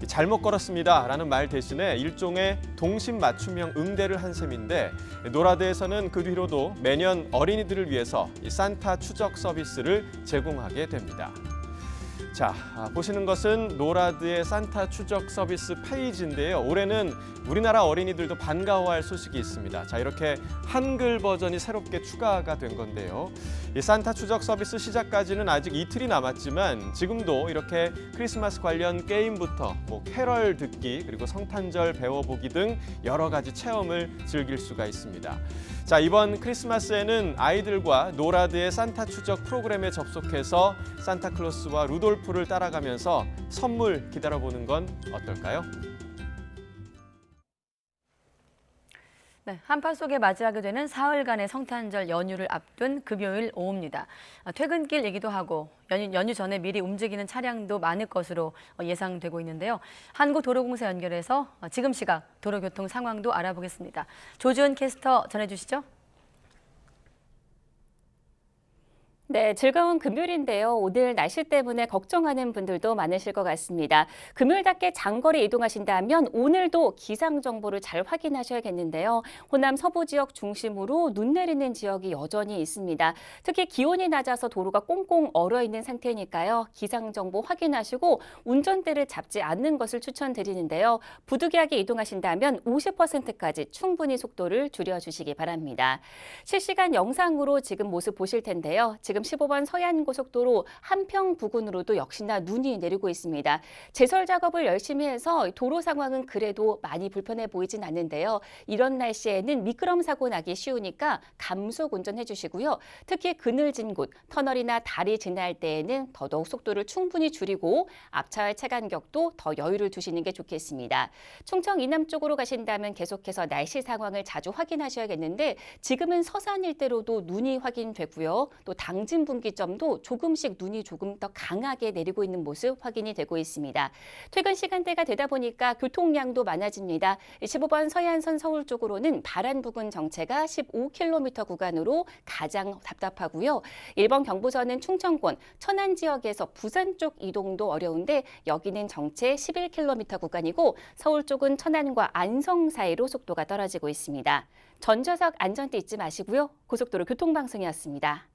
S2: 잘못 걸었습니다 라는 말 대신에 일종의 동심 맞춤형 응대를 한 셈인데, 노라드에서는 그 뒤로도 매년 어린이들을 위해서 이 산타 추적 서비스를 제공하게 됩니다. 자, 보시는 것은 노라드의 산타 추적 서비스 페이지인데요. 올해는 우리나라 어린이들도 반가워할 소식이 있습니다. 자, 이렇게 한글 버전이 새롭게 추가가 된 건데요. 이 산타 추적 서비스 시작까지는 아직 이틀이 남았지만 지금도 이렇게 크리스마스 관련 게임부터 캐럴 듣기, 그리고 성탄절 배워보기 등 여러 가지 체험을 즐길 수가 있습니다. 자, 이번 크리스마스에는 아이들과 노라드의 산타 추적 프로그램에 접속해서 산타클로스와 루돌프를 따라가면서 선물 기다려보는 건 어떨까요?
S1: 네, 한파 속에 맞이하게 되는 사흘간의 성탄절 연휴를 앞둔 금요일 오후입니다. 퇴근길이기도 하고 연휴 전에 미리 움직이는 차량도 많을 것으로 예상되고 있는데요. 한국도로공사 연결해서 지금 시각 도로교통 상황도 알아보겠습니다. 조지은 캐스터 전해주시죠.
S3: 네, 즐거운 금요일인데요. 오늘 날씨 때문에 걱정하는 분들도 많으실 것 같습니다. 금요일답게 장거리 이동하신다면 오늘도 기상 정보를 잘 확인하셔야겠는데요. 호남 서부 지역 중심으로 눈 내리는 지역이 여전히 있습니다. 특히 기온이 낮아서 도로가 꽁꽁 얼어 있는 상태니까요. 기상 정보 확인하시고 운전대를 잡지 않는 것을 추천드리는데요. 부득이하게 이동하신다면 50%까지 충분히 속도를 줄여주시기 바랍니다. 실시간 영상으로 지금 모습 보실 텐데요. 지금 15번 서해안고속도로 한평 부근으로도 역시나 눈이 내리고 있습니다. 제설 작업을 열심히 해서 도로 상황은 그래도 많이 불편해 보이진 않는데요. 이런 날씨에는 미끄럼 사고 나기 쉬우니까 감속 운전해 주시고요. 특히 그늘진 곳, 터널이나 다리 지날 때에는 더더욱 속도를 충분히 줄이고 앞차의 차간격도 더 여유를 두시는 게 좋겠습니다. 충청 이남 쪽으로 가신다면 계속해서 날씨 상황을 자주 확인하셔야겠는데 지금은 서산 일대로도 눈이 확인되고요. 또 당진 낮은 분기점도 조금씩 눈이 조금 더 강하게 내리고 있는 모습 확인이 되고 있습니다. 퇴근 시간대가 되다 보니까 교통량도 많아집니다. 15번 서해안선 서울 쪽으로는 바란 부근 정체가 15km 구간으로 가장 답답하고요. 1번 경부선은 충청권, 천안 지역에서 부산 쪽 이동도 어려운데 여기는 정체 11km 구간이고 서울 쪽은 천안과 안성 사이로 속도가 떨어지고 있습니다. 전좌석 안전띠 잊지 마시고요. 고속도로 교통방송이었습니다.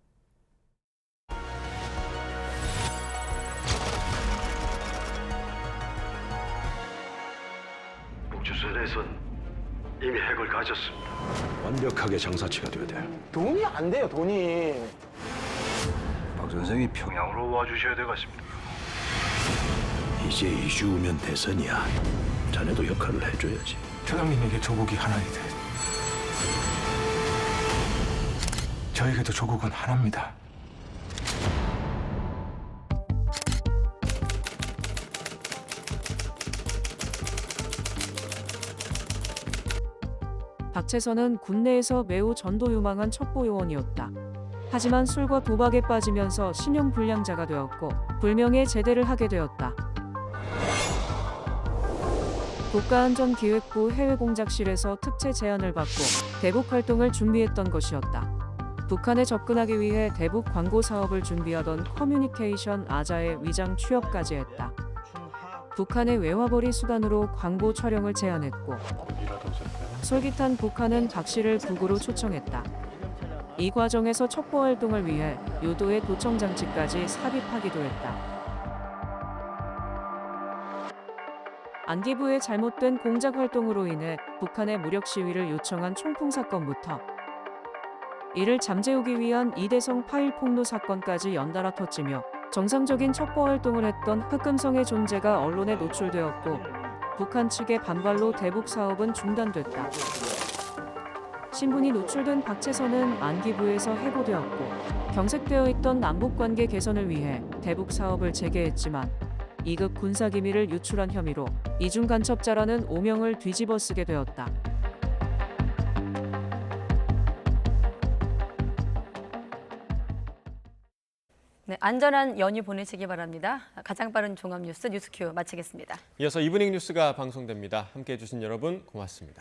S4: 북주선에선 이미 핵을 가졌습니다. 완벽하게 장사치가 돼야 돼.
S5: 돈이 안 돼요, 돈이.
S4: 박 선생이 평양으로 와주셔야 되겠습니다. 이제 2주 후면 대선이야. 자네도 역할을 해줘야지.
S5: 처장님에게 조국이 하나이 돼. 저에게도 조국은 하나입니다.
S6: 박채선은 군내에서 매우 전도유망한 첩보요원이었다. 하지만 술과 도박에 빠지면서 신용불량자가 되었고 불명예 제대를 하게 되었다. 국가안전기획부 해외공작실에서 특채 제안을 받고 대북 활동을 준비했던 것이었다. 북한에 접근하기 위해 대북 광고 사업을 준비하던 커뮤니케이션 아자의 위장 취업까지 했다. 북한의 외화벌이 수단으로 광고 촬영을 제안했고 솔깃한 북한은 박 씨를 북으로 초청했다. 이 과정에서 첩보 활동을 위해 요도의 도청 장치까지 삽입하기도 했다. 안기부의 잘못된 공작 활동으로 인해 북한의 무력 시위를 요청한 총풍 사건부터 이를 잠재우기 위한 이대성 파일 폭로 사건까지 연달아 터지며 정상적인 첩보 활동을 했던 흑금성의 존재가 언론에 노출되었고 북한 측의 반발로 대북 사업은 중단됐다. 신분이 노출된 박채선은 안기부에서 해고되었고 경색되어 있던 남북관계 개선을 위해 대북 사업을 재개했지만 2급 군사기밀을 유출한 혐의로 이중 간첩자라는 오명을 뒤집어쓰게 되었다.
S1: 네, 안전한 연휴 보내시기 바랍니다. 가장 빠른 종합 뉴스 뉴스큐 마치겠습니다.
S2: 이어서 이브닝 뉴스가 방송됩니다. 함께해 주신 여러분 고맙습니다.